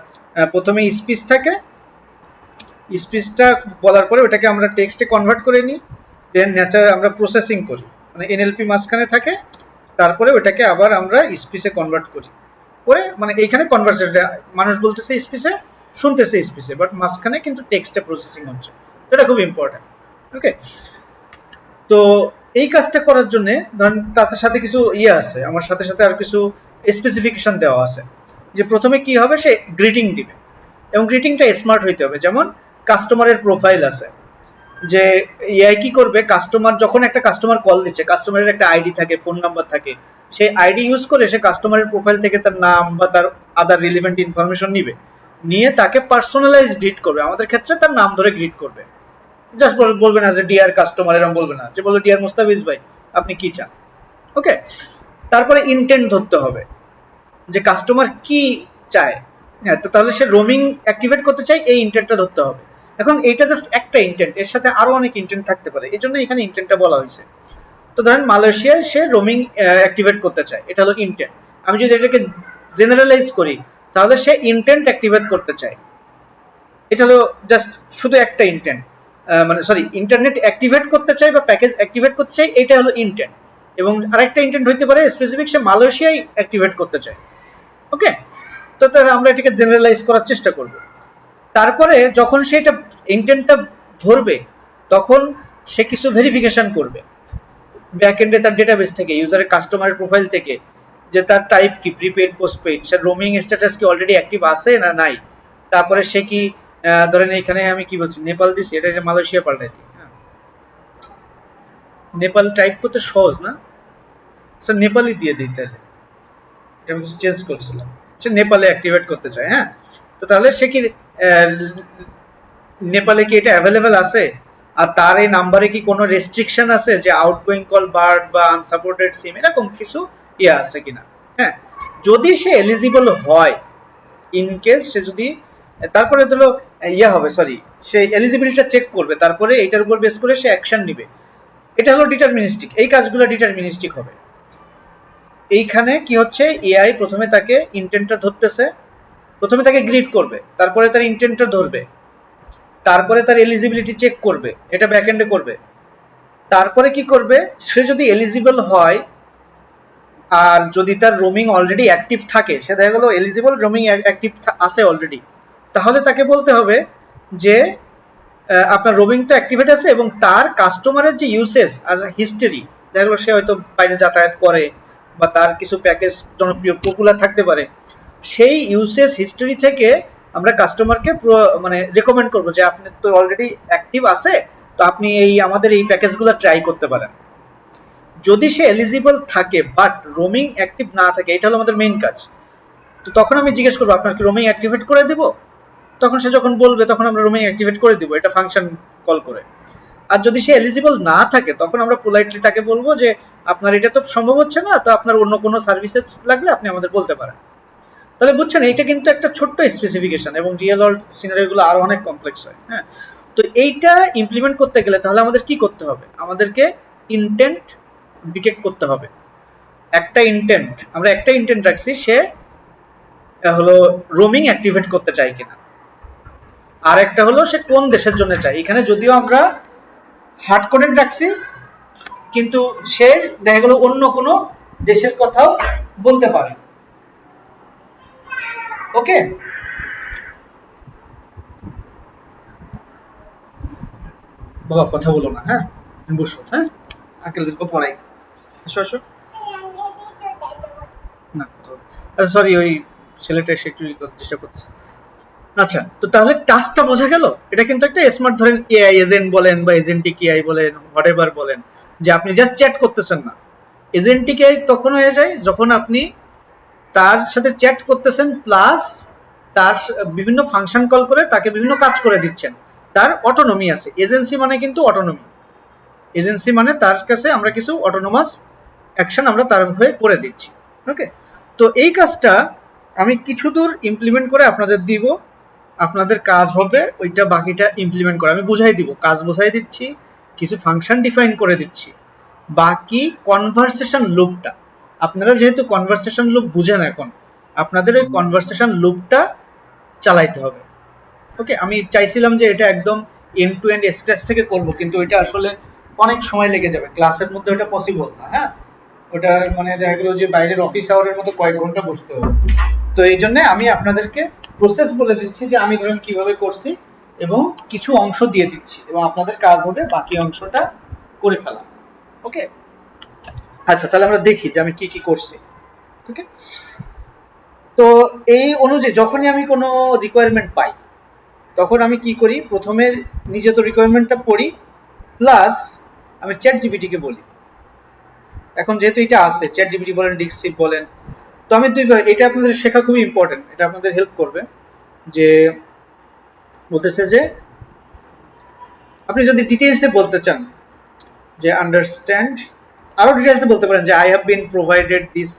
প্রথমে স্পিচ থাকে, স্পিচটা বলার পরে ওটাকে আমরা টেক্সটে কনভার্ট করে নিই, দেন ন্যাচারাল আমরা প্রসেসিং করি, মানে এনএলপি মাঝখানে থাকে, তারপরে ওটাকে আবার আমরা স্পিচে কনভার্ট করি, করে মানে এইখানে কনভার্সেশন, মানুষ বলতেছে স্পিচে, শুনতেছে স্পিচে, বাট মাঝখানে কিন্তু টেক্সটে প্রসেসিং হচ্ছে, এটা খুব ইম্পর্টেন্ট। ওকে, তো এই কাজটা করার জন্য ধরেন তার সাথে কিছু আছে, আমার সাথে সাথে আর কিছু স্পেসিফিকেশন দেওয়া আছে, যে প্রথমে কি হবে, সে গ্রিটিং দিবে, এবং গ্রিটিংটা স্মার্ট হইতে হবে। যেমন কাস্টমারের প্রোফাইল আছে, যে এআই কি করবে, কাস্টমার যখন একটা কাস্টমার কল দিচ্ছে, কাস্টমারের একটা আইডি থাকে, ফোন নাম্বার থাকে, সেই আইডি ইউজ করে সে কাস্টমারের প্রোফাইল থেকে তার নাম বা তার আদার রিলেভেন্ট ইনফরমেশন নিবে, নিয়ে তাকে পার্সোনালাইজ গ্রিট করবে, আমাদের ক্ষেত্রে তার নাম ধরে গ্রিট করবে, জাস্ট বলবে না যে ডিয়ার কাস্টমার, এরকম বলবে না, যে বলবে ডিয়ার মুস্তাফিজ ভাই আপনি কি চান। ওকে, তারপরে ইন্টেন্ট ধরতে হবে, যে কাস্টমার কি চায়। হ্যাঁ, তো তাহলে সে রোমিং অ্যাক্টিভেট করতে চাই, এই ইন্টেন্টটা ধরতে হবে। এখন এইটা জাস্ট একটা ইন্টেন্ট, এর সাথে আরো অনেক ইন্টেন্ট থাকতে পারে, এই জন্য এখানে ইন্টেন্টটা বলা হয়েছে। তো ধরেন মালয়েশিয়ায় সে রোমিং অ্যাক্টিভেট করতে চায়, এটা হলো ইন্টেন্ট। আমি যদি এটাকে জেনারেলাইজ করি, তাহলে সে ইন্টেন্ট অ্যাক্টিভেট করতে চায়, এটা হলো জাস্ট শুধু একটা ইন্টেন্ট, মানে সরি, ইন্টারনেট অ্যাক্টিভেট করতে চাই বা প্যাকেজ অ্যাক্টিভেট করতে চাই, এটা হলো ইন্টেন্ট। এবং আরেকটা ইন্টেন্ট হইতে পারে স্পেসিফিক, সে মালয়েশিয়ায় অ্যাক্টিভেট করতে চায়। ওকে, তো তাহলে আমরা এটাকে জেনারেলাইজ করার চেষ্টা করব। তারপরে যখন সে এটা ইন্টেন্টটা ধরবে, তখন সে কিছু ভেরিফিকেশন করবে ব্যাকএন্ডে, তার ডেটাবেস থেকে, ইউজারের কাস্টমারের প্রোফাইল থেকে, যে তার টাইপ কি, প্রিপেড পোস্টপেড, সে রোমিং স্ট্যাটাস কি অলরেডি অ্যাক্টিভ আছে না নাই, তারপরে সে কি ধরেন এখানে আমি কি বলছি, নেপাল দিছি, এটা যে মালয়েশিয়া পাল্টাই দিই। হ্যাঁ, নেপাল টাইপ করতে সহজ না, স্যার নেপালি দিয়ে দিই, তাহলে এটা আমি কিছু চেঞ্জ করছিলাম, সে নেপালে অ্যাক্টিভেট করতে চায়। হ্যাঁ, তো তাহলে সে কি নেপালে কি এটা অ্যাভেলেবেল আছে, আর তার এই নাম্বারে কি কোনো রেস্ট্রিকশন আছে, যে আউটগোয়িং কল বার্ড বা আনসাপোর্টেড সিম এরকম কিছু আছে কিনা। হ্যাঁ, যদি সে এলিজিবল হয়, ইন কেস সে যদি, তারপরে ধরো হবে, সরি, সে এলিজিবিলিটিটা চেক করবে, তারপরে এটার উপর বেস করে সে অ্যাকশন নিবে। এটা হলো ডিটারমিনিস্টিক, এই কাজগুলো ডিটারমিনিস্টিক হবে। এইখানে কি হচ্ছে, এআই প্রথমে তাকে ইন্টেন্টটা ধরতেছে, প্রথমে তাকে গ্রিড করবে, তারপরে তার ইন্টেন্টটা ধরবে, তারপরে তার এলিজিবিলিটি চেক করবে, এটা ব্যাকএন্ডে করবে। তারপরে কি করবে, সে যদি এলিজিবল হয়, আর যদি তার রোমিং অলরেডি অ্যাক্টিভ থাকে, সে দেখা গেল এলিজিবল, রোমিং অ্যাক্টিভ আছে অলরেডি, তাহলে তাকে বলতে হবে যে আপনার রোমিং তো অ্যাক্টিভেট আছে, এবং তার কাস্টমারের যে ইউসেজ আর হিস্টোরি, দেখা গেলো সে হয়তো বাইরে যাতায়াত করে, বা তার কিছু প্যাকেজ জনপ্রিয় পপুলার থাকতে পারে, সেই ইউসেজ হিস্টোরি থেকে আমরা কাস্টমারকে মানে রেকমেন্ড করবো যে আপনি তো অলরেডি অ্যাক্টিভ আছে, তো আপনি এই আমাদের এই প্যাকেজগুলো ট্রাই করতে পারেন। যদি সে এলিজিবল থাকে বাট রোমিং অ্যাক্টিভ না থাকে, এটা হলো আমাদের মেইন কাজ। তো তখন আমি জিজ্ঞেস করবো আপনার কি রোমিং অ্যাক্টিভেট করে দিব, তখন সে যখন বলবে তখন আমরা রোমিং অ্যাক্টিভেট করে দিব, এটা ফাংশন কল করে। আর যদি সে এলিজিবল না থাকে তখন আমরা পোলাইটলি তাকে বলবো যে আপনার এটা তো সম্ভব হচ্ছে না, তো আপনার অন্য কোনো সার্ভিসেস লাগলে আপনি আমাদের বলতে পারেন। তাহলে বুঝছেন এইটা কিন্তু একটা ছোট্ট স্পেসিফিকেশন, এবং রিয়েল ওয়ার্ল্ড সিনারিওগুলো আরো অনেক কমপ্লেক্স হয়। হ্যাঁ, তো এইটা ইমপ্লিমেন্ট করতে গেলে তাহলে আমাদের কি করতে হবে, আমাদেরকে ইন্টেন্ট ডিটেক্ট করতে হবে। আমরা একটা ইন্টেন্ট রাখছি, সে হলো রোমিং অ্যাক্টিভেট করতে চাই কিনা, আর একটা হলো সে কোন দেশের জন্য চাই। এখানে যদিও আমরা হার্ড কোডেড রাখছি, কিন্তু সে দেখা গেল অন্য কোনো দেশের কথাও বলতে পারে। ওকে, বাবা কথা বলো না, হ্যাঁ বসো, হ্যাঁ আঙ্কেলদেরকে পড়াই, আসো আসো। না আচ্ছা সরি, ওই ছেলেটা এসে একটু ডিস্টার্ব করতেছে। আচ্ছা, তো তাহলে টাস্কটা বোঝা গেল। এটা কিন্তু একটা স্মার্ট, ধরেন এআই এজেন্ট বলেন বা এজেন্টিক এআই বলেন, হোয়াটএভার বলেন, যে আপনি জাস্ট চ্যাট করতেছেন না। এজেন্টিক এআই তখন হয়ে যায় যখন আপনি তার সাথে চ্যাট করতেছেন প্লাস তার বিভিন্ন ফাংশন কল করে তাকে বিভিন্ন কাজ করে দিচ্ছেন, তার অটোনমি আছে। এজেন্সি মানে কিন্তু অটোনমি, এজেন্সি মানে তার কাছে আমরা কিছু অটোনোমাস অ্যাকশন আমরা তার হয়ে করে দিচ্ছি। ওকে, তো এই কাজটা আমি কিছু দূর ইমপ্লিমেন্ট করে আপনাদের দিব, আপনাদের কাজ হবে ওইটা বাকিটা ইমপ্লিমেন্ট করা। আমি বুঝাই দিব, কাজ বোঝাই দিচ্ছি, কিছু ফাংশন ডিফাইন করে দিচ্ছি, বাকি কনভারসেশন লুপটা আপনারা যেহেতু কনভারসেশন লুপ বুঝেন এখন, আপনাদের ওই কনভারসেশন লুপটা চালাইতে হবে। ওকে, আমি চাইছিলাম যে এটা একদম এন্ড টু এন্ড স্ক্র্যাচ থেকে করব, কিন্তু এটা আসলে অনেক সময় লেগে যাবে, ক্লাসের মধ্যে ওটা পসিবল না। হ্যাঁ, ওটা মানে দেখা গেলো যে বাইরের অফিস আওয়ারের মতো কয়েক ঘন্টা বসতে হবে। তো এই জন্য আমি আপনাদেরকে প্রসেস বলে দিচ্ছি যে আমি ধরেন কিভাবে করছি, এবং কিছু অংশ দিয়ে দিচ্ছি, এবং আপনাদের কাজ হবে বাকি অংশটা করে ফেলা। ওকে, আচ্ছা তাহলে আমরা দেখি যে আমি কি কি করছি। ওকে, তো এই অনুযায়ী যখনই আমি কোনো রিকোয়ারমেন্ট পাই তখন আমি কি করি, প্রথমে নিজে তো রিকোয়ারমেন্টটা পড়ি, প্লাস আমি চ্যাট জিপিটিকে বলি। এখন যেহেতু এটা আছে, চ্যাট জিপিটি বলেন, ডিকসিপ বলেন, তো আমি এটা আপনাদের শেখা খুবই ইম্পর্টেন্ট, এটা আপনাদের হেল্প করবে। যে বলতেছে যে আপনি যদি ডিটেইলসে বলতে চান যে আন্ডারস্ট্যান্ড, আরো ডিটেইলসে বলতে পারেন যে I have been provided this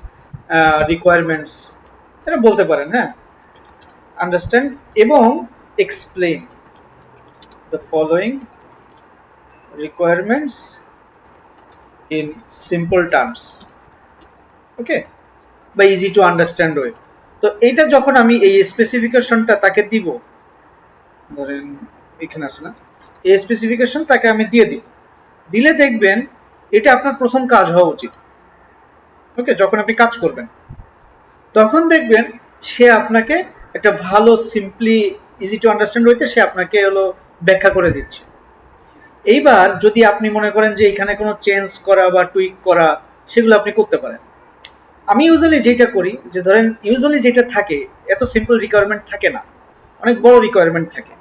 requirements, এটা বলতে পারেন। হ্যাঁ, আন্ডারস্ট্যান্ড এবং explain the following requirements in simple terms, ওকে, বা ইজি টু আন্ডারস্ট্যান্ড ওয়ে। তো এইটা যখন আমি এই স্পেসিফিকেশনটা তাকে দিব, ধরেন এখানে আছে না, এই স্পেসিফিকেশন তাকে আমি দিয়ে দিই, দিলে দেখবেন এটা আপনার প্রথম কাজ হওয়া উচিত। ওকে, যখন আপনি কাজ করবেন তখন দেখবেন সে আপনাকে একটা ভালো সিম্পলি ইজি টু আন্ডারস্ট্যান্ড ওয়েতে সে আপনাকে হলো ব্যাখ্যা করে দিচ্ছে। এইবার যদি আপনি মনে করেন যে এখানে কোনো চেঞ্জ করা বা টুইক করা, সেগুলো আপনি করতে পারেন। আমি ইউজুয়ালি যেটা করি, যে ধরেন ইউজুয়ালি যেটা থাকে, এত সিম্পল রিকোয়ারমেন্ট থাকে না, অনেক বড় রিকোয়ারমেন্ট থাকে।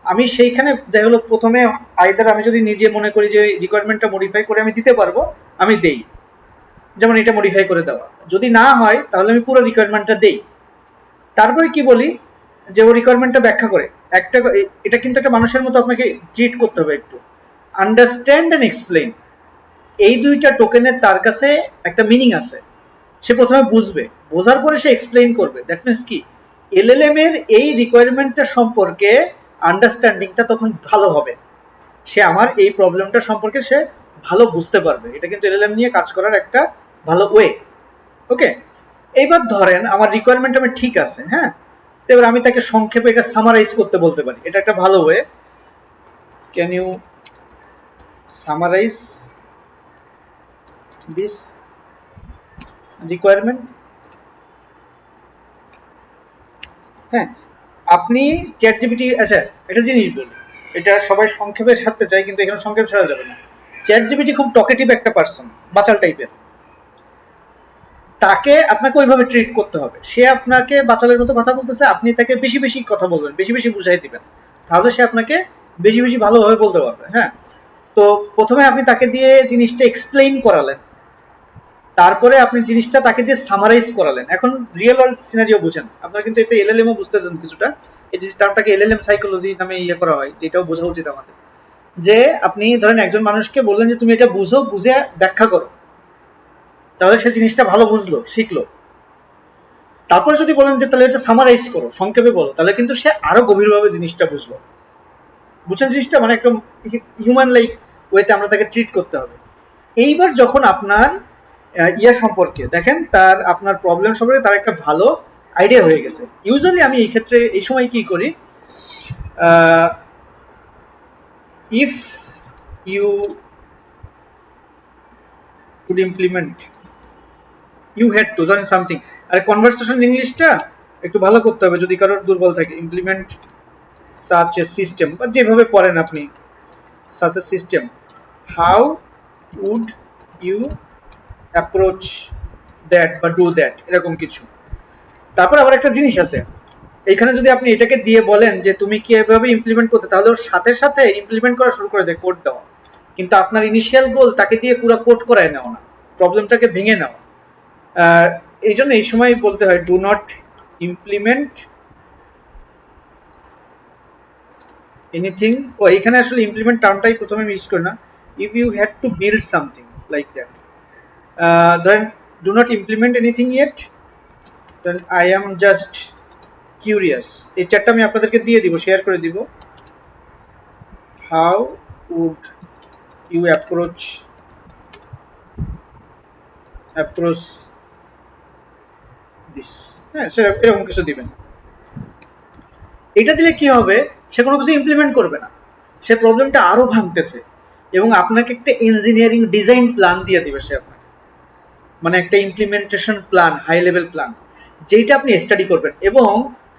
আমি সেইখানে দেখা গেলো প্রথমে আইদার আমি যদি নিজে মনে করি যে রিকোয়ারমেন্টটা মডিফাই করে আমি দিতে পারবো, আমি দেই, যেমন এটা মডিফাই করে দেওয়া। যদি না হয় তাহলে আমি পুরো রিকোয়ারমেন্টটা দেই, তারপরে কি বলি যে ও রিকোয়ারমেন্টটা ব্যাখ্যা করে। একটা এটা কিন্তু একটা মানুষের মতো আপনাকে ট্রিট করতে হবে একটু, আন্ডারস্ট্যান্ড অ্যান্ড এক্সপ্লেইন, এই দুইটা টোকেনের তার কাছে একটা মিনিং আছে। সে প্রথমে বুঝবে, বোঝার পরে সে এক্সপ্লেইন করবে। দ্যাট মিনস কি, এলএলএম এর এই রিকোয়ারমেন্টটা সম্পর্কে আন্ডারস্ট্যান্ডিংটা তখন ভালো হবে, সে আমার এই প্রবলেমটা সম্পর্কে সে ভালো বুঝতে পারবে। এটা কিন্তু এলএলএম নিয়ে কাজ করার একটা ভালো ওয়ে। ওকে, এইবার ধরেন আমার রিকোয়ারমেন্ট আমি ঠিক আছে, হ্যাঁ, এবার আমি তাকে সংক্ষেপে এটা সামারাইজ করতে বলতে পারি, এটা একটা ভালো way. Can you summarize this requirement? হ্যাঁ, আপনি চ্যাট জিপিটি, আচ্ছা একটা জিনিস বলি, এটা সবাই সংক্ষেপে সারতে চায় কিন্তু এখানে সংক্ষেপ সারা যাবে না। চ্যাট জিপিটি খুব টকেটিভ একটা পার্সন, বাচাল টাইপের, তাকে আপনাকে ওইভাবে ট্রিট করতে হবে। সে আপনাকে বাচালের মতো কথা বলতেছে, আপনি তাকে বেশি বেশি কথা বলবেন, বেশি বেশি বুঝাই দিবেন, তাহলে সে আপনাকে বেশি বেশি ভালোভাবে বলতে পারবে। হ্যাঁ, তো প্রথমে আপনি তাকে দিয়ে জিনিসটা এক্সপ্লেইন করালেন, তারপরে আপনি জিনিসটা তাকে দিয়ে সামারাইজ করালেন। এখন রিয়েল ওয়ার্ল্ড সিনারিও বুঝেন, আপনারা কিন্তু এটা এলএলএম ও বুঝতেছেন কিছুটা, এই যে টার্মটাকে এলএলএম সাইকোলজি নামে ইয়ে করা হয়, যেটাও বোঝা উচিত আমাদের। যে আপনি ধরেন একজন মানুষকে বললেন যে তুমি এটা বুঝো, বুঝে ব্যাখ্যা করো, তাহলে সে জিনিসটা ভালো বুঝলো, শিখলো। তারপরে যদি বলেন যে তাহলে এটা সামারাইজ করো, সংক্ষেপে বলো, তাহলে কিন্তু সে আরো গভীরভাবে জিনিসটা বুঝলো। বুঝছেন জিনিসটা? মানে একদম হিউম্যান লাইক ওয়েতে আমরা তাকে ট্রিট করতে হবে। এইবার যখন আপনার ইয়া সম্পর্কে দেখেন, তার আপনার প্রবলেম সম্পর্কে তার একটা ভালো আইডিয়া হয়ে গেছে। ইউজুয়ালি আমি এই ক্ষেত্রে এই সময় কি করি, if you could implement, you had to, ধরেন সামথিং, আর কনভারসেশন ইংলিশটা একটু ভালো করতে হবে যদি কারোর দুর্বল থাকে। ইমপ্লিমেন্ট সাচ এ সিস্টেম, বা যেভাবে পড়েন আপনি, such a system, how would you approach that বা ডু দ্যাট, এরকম কিছু। তারপর আবার একটা জিনিস আছে, এখানে যদি আপনি এটাকে দিয়ে বলেন যে তুমি কি এভাবে ইমপ্লিমেন্ট করতে, তাহলে ওর সাথে সাথে ইমপ্লিমেন্ট করা শুরু করে দেয়, কোড দেওয়া। কিন্তু আপনার ইনিশিয়াল গোল তাকে দিয়ে পুরো কোড করায় নেওয়া না, প্রবলেমটাকে ভেঙে নেওয়া। এই জন্য এই সময় বলতে হয় ডু নট ইমপ্লিমেন্ট এনিথিং। ও এখানে আসলে ইমপ্লিমেন্ট টার্মটাই প্রথমে মিস করি না। If you had to build something like that, ধরেন do not implement anything yet, then I am just curious. এই চ্যাটটা আমি আপনাদেরকে দিয়ে দিব, শেয়ার করে দিব। How would you approach this, হ্যাঁ সেটা এরকম কিছু দিবেন। এটা দিলে কি হবে, সে কোনো কিছু ইমপ্লিমেন্ট করবে না, সে প্রবলেমটা আরো ভাঙতেছে, এবং আপনাকে একটা ইঞ্জিনিয়ারিং ডিজাইন প্ল্যান দিয়ে দিবে সে আপনাকে, মানে একটা implementation plan, high level plan, যেটা আপনি স্টাডি করবেন। এবং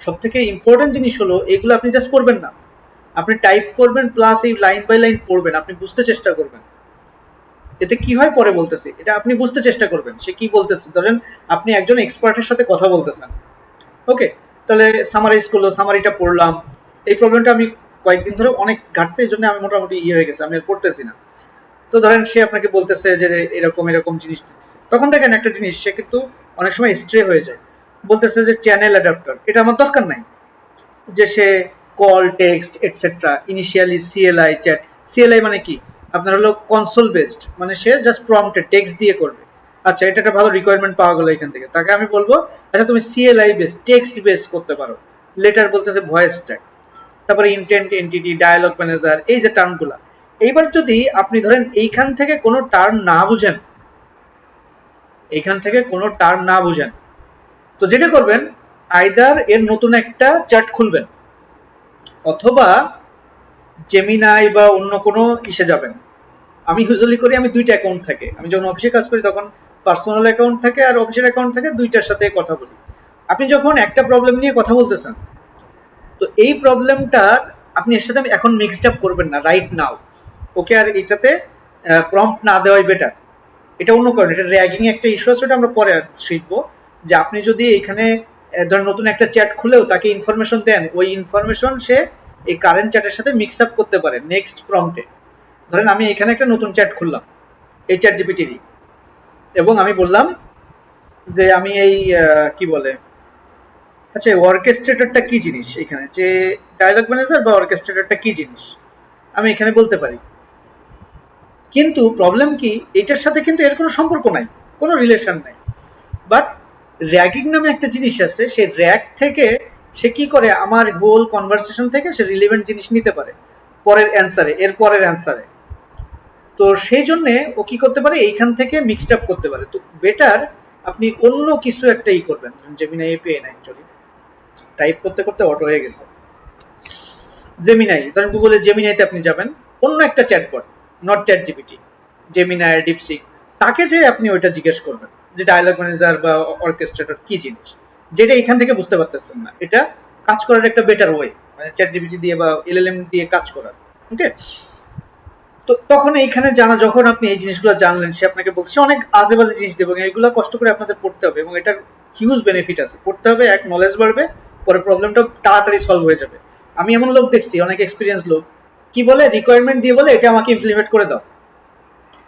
সব থেকে ইম্পর্টেন্ট জিনিস হলো এগুলো আপনি জাস্ট করবেন না, আপনি টাইপ করবেন প্লাস এই লাইন বাই লাইন পড়বেন, আপনি বুঝতে চেষ্টা করবেন। এতে কি হয় পরে বলতেছি, এটা আপনি বুঝতে চেষ্টা করবেন সে কি বলতেছে। ধরেন আপনি একজন এক্সপার্টের সাথে কথা বলতেছেন, ওকে, তাহলে সামারাইজ করলো, সামারিটা পড়লাম। এই প্রবলেমটা আমি কয়েকদিন ধরে অনেক ঘাটছে, এই জন্য আমি মোটামুটি ইয়ে হয়ে গেছে, আমি আর পড়তেছি না। তো ধরেন সে আপনাকে বলতেছে যে এরকম এরকম জিনিস দিচ্ছে, তখন দেখেন একটা জিনিস, সে কিন্তু অনেক সময় স্ট্রে হয়ে যায়, বলতেছে যে চ্যানেল অ্যাডাপ্টার, এটা আমার দরকার নাই। যে সে call, text etcetera, initially CLI chat. CLI মানে কি, আপনার হলো কনসোল বেসড, মানে সে জাস্ট প্রম্পটে টেক্সট দিয়ে করবে। আচ্ছা, এটা একটা ভালো রিকোয়ারমেন্ট পাওয়া গেল এখান থেকে, তাকে আমি বলবো আচ্ছা তুমি সিএলআই বেস, টেক্সট বেস করতে পারো। লেটার বলতেছে ভয়েস ট্যাগ, তারপরে ইন্টেন্ট, এন্টিটি, ডায়ালগ ম্যানেজার, এই যে টার্মগুলা। এইবার যদি আপনি ধরেন এইখান থেকে কোনো টার্ম না বুঝেন, এইখান থেকে কোনো টার্ম না বুঝেন, তো যেটা করবেন, আইদার এর নতুন একটা চ্যাট খুলবেন, অথবা জেমিনাই বা অন্য কোনো ইসে যাবেন। আমি ইউজুয়ালি করি, আমি দুইটা অ্যাকাউন্ট থাকে, আমি যখন অফিসে কাজ করি তখন পার্সোনাল অ্যাকাউন্ট থাকে আর অফিসের অ্যাকাউন্ট থাকে, দুইটার সাথে কথা বলি। আপনি যখন একটা প্রবলেম নিয়ে কথা বলতেছেন, তো এই প্রবলেমটার আপনি এর সাথে এখন মিক্সড আপ করবেন না রাইট নাও, ওকে, আর এটাতে প্রম্পট না দেওয়াই বেটার। এটা অন্য কারণ, এটা র্যাগিং একটা ইস্যু আছে, ওটা আমরা পরে শিখবো। যে আপনি যদি এখানে ধরেন নতুন একটা চ্যাট খুলেও তাকে ইনফরমেশন দেন, ওই ইনফরমেশন সে এই কারেন্ট চ্যাটের সাথে মিক্স আপ করতে পারে নেক্সট প্রম্পটে। ধরেন আমি এখানে একটা নতুন চ্যাট খুললাম এই চ্যাট জিপিটিরই, এবং আমি বললাম যে আমি এই কি বলে, আচ্ছা অর্কেস্ট্রেটরটা কি জিনিস, এখানে যে ডায়ালগ ম্যানেজার বা অর্কেস্ট্রেটরটা কি জিনিস আমি এখানে বলতে পারি। কিন্তু প্রবলেম কি, এটার সাথে কিন্তু এর কোনো সম্পর্ক নাই, কোনো রিলেশন নাই। বাট র্যাগিং নামে একটা জিনিস আছে, সেই র্যাগ থেকে সে কি করে, আমার হোল কনভারসেশন থেকে সে রিলেভেন্ট জিনিস নিতে পারে পরের অ্যান্সারে, এর পরের অ্যান্সারে। তো সেই জন্যে ও কি করতে পারে, এইখান থেকে মিক্সড আপ করতে পারে। তো বেটার আপনি অন্য কিছু একটা ই করবেন। জেমিনাই এপিআই না, অ্যাকচুয়ালি টাইপ করতে করতে অটো হয়ে গেছে। জেমিনাই, ধরেন গুগলে জেমিনাইতে আপনি যাবেন, অন্য একটা chatbot, not chat GPT, Gemini, DeepSeek, তাকে যে আপনি ওইটা জিজ্ঞেস করবেন যে ডায়ালগ ম্যানেজার বা অর্কেস্ট্রেটর কি জিনিস, যেটা এখান থেকে বুঝতে পারতেছেন না। এটা কাজ করার একটা বেটার ওয়ে, মানে চ্যাট জিপিটি দিয়ে বা এলএলএম দিয়ে কাজ করার। ওকে, তো তখন এইখানে জানা, যখন আপনি এই জিনিসগুলো জানলেন, সে আপনাকে বলছে অনেক আজে বাজে জিনিস দেবো, এগুলো কষ্ট করে আপনাদের পড়তে হবে, এবং এটার হিউজ বেনিফিট আছে। পড়তে হবে, এক নলেজ বাড়বে, পরে প্রবলেমটা তাড়াতাড়ি সলভ হয়ে যাবে। আমি এমন লোক দেখছি, অনেক এক্সপিরিয়েন্স লোক, কি বলে রিকোয়ারমেন্ট দিয়ে বলে এটা আমাকে ইমপ্লিমেন্ট করে দাও,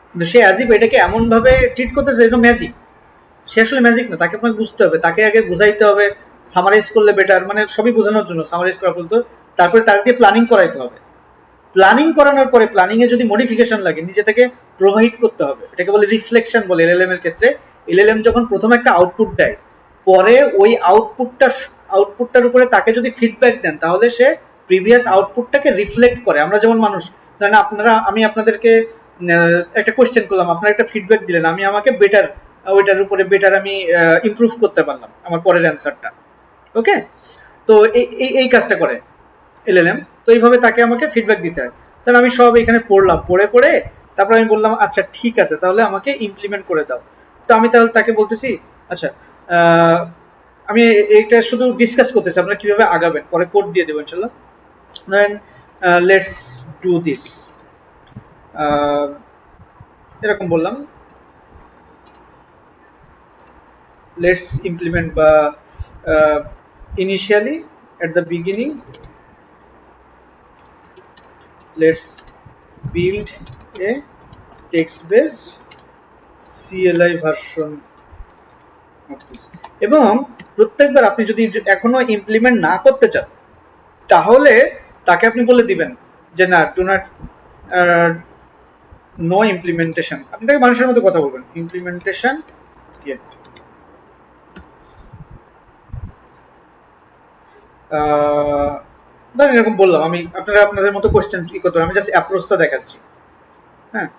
কিন্তু সে অ্যাজ ইফ এটাকে এমন ভাবে ট্রিট করতেছে এটা ম্যাজিক। সে আসলে ম্যাজিক না, তাকে আপনাকে বুঝতে হবে, তাকে আগে বুঝাইতে হবে, সামারাইজ করলে বেটার, মানে সবই বোঝানোর জন্য সামারাইজ করা বলতো, তারপরে তার দিয়ে প্ল্যানিং করাইতে হবে। প্ল্যানিং করানোর পরে প্ল্যানিং এ যদি মডিফিকেশন লাগে নিজে থেকে প্রোভাইড করতে হবে, এটাকে বলে রিফ্লেকশন বলে এলএলএম এর ক্ষেত্রে। এলএলএম যখন প্রথম একটা আউটপুট দেয়, পরে ওই আউটপুটটার উপরে তাকে যদি ফিডব্যাক দেন তাহলে সে প্রিভিয়াস আউটপুটটাকে রিফ্লেক্ট করে। আমরা যেমন মানুষ, ধরেন আমি আপনাদেরকে একটা কোয়েশ্চেন করলাম, আপনারা একটা ফিডব্যাক দিলেন, আমি আমাকে বেটার, ওইটার উপরে বেটার আমি ইমপ্রুভ করতে পারলাম আমার পরের অ্যান্সারটা। ওকে, তো এই কাজটা করে এলএলএম। তো এইভাবে তাকে আমাকে ফিডব্যাক দিতে হয়। তাহলে আমি সব এখানে পড়লাম, পড়ে তারপর আমি বললাম আচ্ছা ঠিক আছে তাহলে আমাকে ইমপ্লিমেন্ট করে দাও। তো আমি তাহলে তাকে বলতেছি আচ্ছা আমি এইটা শুধু ডিসকাস করতেছি আপনারা কিভাবে আগাবেন, পরে কোড দিয়ে দেবো ইনশাল্লাহ। ধরেন লেটস ডু দিস, এরকম বললাম, লেটস ইমপ্লিমেন্ট বা initially at the beginning let's build a text based CLI version of this। এবং প্রত্যেকবার আপনি যদি এখনো ইমপ্লিমেন্ট না করতে চান তাহলে তাকে আপনি বলে দিবেন যে না ডু নট নো ইমপ্লিমেন্টেশন, আপনি তাকে মানুষের মতো কথা বলবেন, ইমপ্লিমেন্টেশন ইয়েট। ধরেন এরকম বললাম, আমি আপনারা আপনাদের মতো কোশ্চেন কি করতে পারেন, আমি জাস্ট অ্যাপ্রোচটা দেখাচ্ছি। হ্যাঁ,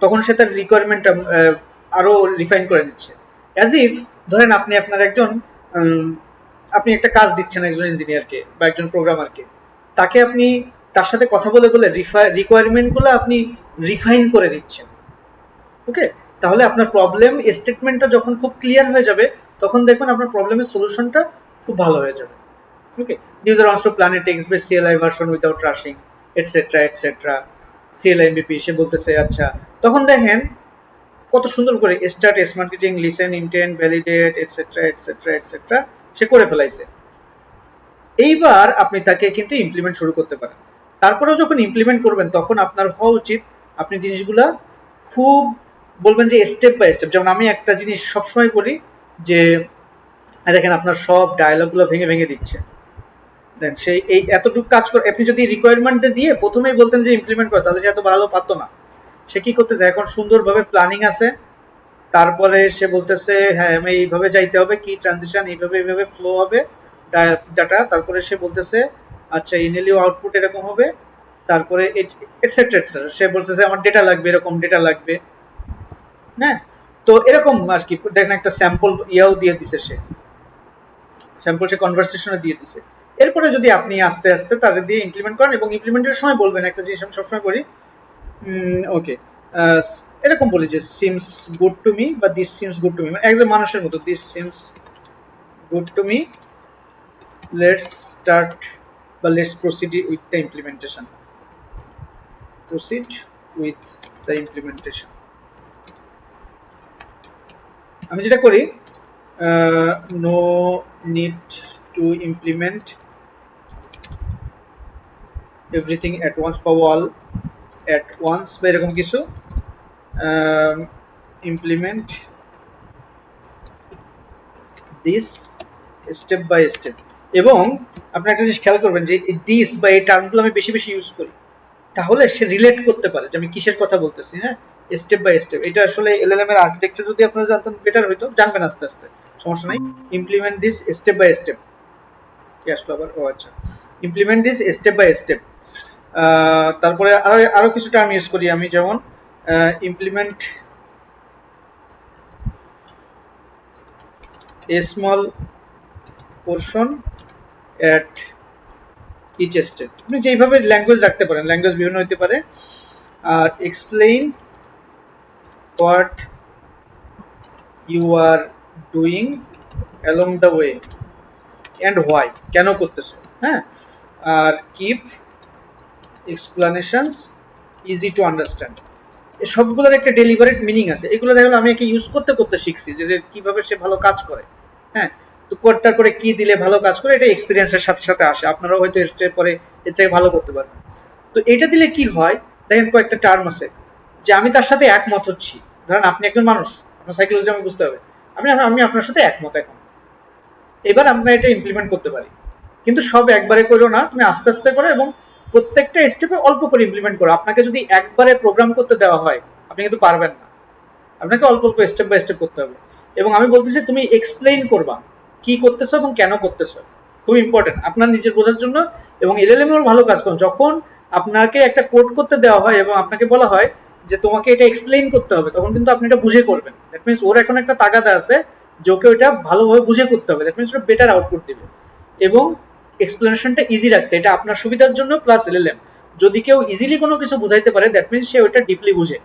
তখন সে তার রিকোয়ারমেন্টটা আরো রিফাইন করে নিচ্ছে। অ্যাজ ইফ ধরেন আপনি আপনার একজন আপনি একটা কাজ দিচ্ছেন একজন ইঞ্জিনিয়ারকে বা একজন প্রোগ্রামারকে, তাকে আপনি তার সাথে কথা বলে বলে রিকোয়ারমেন্টগুলো আপনি রিফাইন করে দিচ্ছেন। ওকে, তাহলে আপনার প্রবলেম স্টেটমেন্টটা যখন খুব ক্লিয়ার হয়ে যাবে তখন দেখবেন আপনার প্রবলেমের সলিউশনটা খুব ভালো হয়ে যাবে। ওকে, user wants to plan a text based CLI version without rushing etc etc CLI MVP সে বলতেছে আচ্ছা, তখন দেখেন কত সুন্দর করে start, smart marketing, listen, intent, validate etcetera etcetera etcetera সে করে ফেলাইছে। এইবার আপনি তাকে কিন্তু ইমপ্লিমেন্ট শুরু করতে পারেন। তারপরেও যখন ইমপ্লিমেন্ট করবেন তখন আপনার হওয়া উচিত আপনি জিনিসগুলা খুব বলবেন যে স্টেপ বাই স্টেপ। যেমন আমি একটা জিনিস সবসময় করি যে দেখেন আপনার সব ডায়লগগুলো ভেঙে ভেঙে দিচ্ছে, দেন সেই এই এতটুকু কাজ করে আপনি যদি রিকোয়ারমেন্ট দিয়ে প্রথমেই বলতেন যে ইমপ্লিমেন্ট করে তাহলে সে এত ভালো পারতো না। সে কি করতেছে এখন সুন্দরভাবে প্ল্যানিং আছে, তারপরে সে বলতেছে হ্যাঁ আমি এইভাবে যাইতে হবে, কি ট্রানজিশন এইভাবে এইভাবে ফ্লো হবে ডাটা, তারপরে সে বলতেছে আচ্ছা ইনএলিও আউটপুট এরকম হবে, তারপরে এটসেট্রা এটসেট্রা সে বলতেছে আমার ডেটা লাগবে, এরকম ডেটা লাগবে। হ্যাঁ, তো এরকম আর কি দেখেন একটা স্যাম্পল ইয়াও দিয়ে দিছে, সে স্যাম্পল সে কনভারসেশনে দিয়ে দিছে। এরপরে যদি আপনি আস্তে আস্তে তাদের দিয়ে ইমপ্লিমেন্ট করেন এবং ইমপ্লিমেন্টের সময় বলবেন একটা জিনিস আমি সবসময় করি, ওকে এরকম বলি যে সিমস গুড টু মি বা this seems good to me, মানে একজন মানুষের মতো, this seems good to me, let's start বা let's proceed with the implementation, proceed with the implementation. আমি যেটা করি no need to implement everything at once বা অল অ্যাট ওয়ান্স বা এরকম কিছু, implement this step by step. এবং আপনি একটা জিনিস খেয়াল করবেন যে দিস বা এই টার্মগুলো আমি বেশি বেশি ইউজ করি, তাহলে সে রিলেট করতে পারে যে আমি কিসের কথা বলতেছি। হ্যাঁ, স্টেপ বাই স্টেপ, এটা আসলে এলএলএম এর আর্কিটেকচার যদি আপনারা জানতেন বেটার হইতো, জানবেন আস্তে আস্তে, সমস্যা নাই। Implement this step by step, কি আসলো আবার, ও আচ্ছা, implement this step by step. তারপরে আরো কিছু টার্ম ইউজ করি আমি, যেমন implement a small portion at each step. আপনি যেইভাবে ল্যাঙ্গুয়েজ রাখতে পারেন, ল্যাঙ্গুয়েজ বিভিন্ন হতে পারে। আর explain what you are doing along the way and why, কেন করতেছো। হ্যাঁ, আর keep explanations easy to understand, সবগুলোর একটা ডেলিভারেট মিনিং আছে। এগুলো দেখলো আমি একে ইউজ করতে করতে শিখছি যে কিভাবে সে ভালো কাজ করে। হ্যাঁ, তো কোডটা করে কি দিলে ভালো কাজ করে এটা এক্সপিরিয়েন্সের সাথে সাথে আসে, আপনারাও হয়তো এর পরে এর থেকে ভালো করতে পারবেন। তো এটা দিলে কি হয় দেখেন কয়েকটা টার্ম আছে যে আমি তার সাথে একমত হচ্ছি। ধরেন আপনি একজন মানুষ, আপনার সাইকোলজি আমাকে বুঝতে হবে, আমি আপনার সাথে একমত এখন, এবার আমরা এটা ইমপ্লিমেন্ট করতে পারি। কিন্তু সব একবারে করো না, তুমি আস্তে আস্তে করো এবং প্রত্যেকটা স্টেপে অল্প করে ইমপ্লিমেন্ট করো। আপনাকে যদি একবারে প্রোগ্রাম করতে দেওয়া হয় আপনি কিন্তু পারবেন না, আপনাকে অল্প অল্প স্টেপ বাই স্টেপ করতে হবে। এবং আমি বলতেছি তুমি এক্সপ্লেইন করবা কি করতেছো এবং কেন করতেছো, খুব ইম্পর্টেন্ট আপনার নিজের বোঝার জন্য। এবং এলএলএম এর ভালো কাজ করুন, যখন আপনাকে একটা কোড করতে দেওয়া হয় এবং আপনাকে বলা হয় যে তোমাকে এটা এক্সপ্লেইন করতে হবে, তখন কিন্তু আপনি এটা বুঝে করবেন। দ্যাট মিনস ওর এখন একটা তাগাদা আছে যে ওকে ওটা ভালোভাবে বুঝে করতে হবে, দ্যাট মিনস ওটা বেটার আউটপুট দিবে। এবং এক্সপ্লেনেশনটা ইজি রাখতে, এটা আপনার সুবিধার জন্য প্লাস এলএলএম। যদি কেউ ইজিলি কোনো কিছু বুঝাইতে পারে দ্যাট মিনস সে ওটা ডিপলি বুঝে।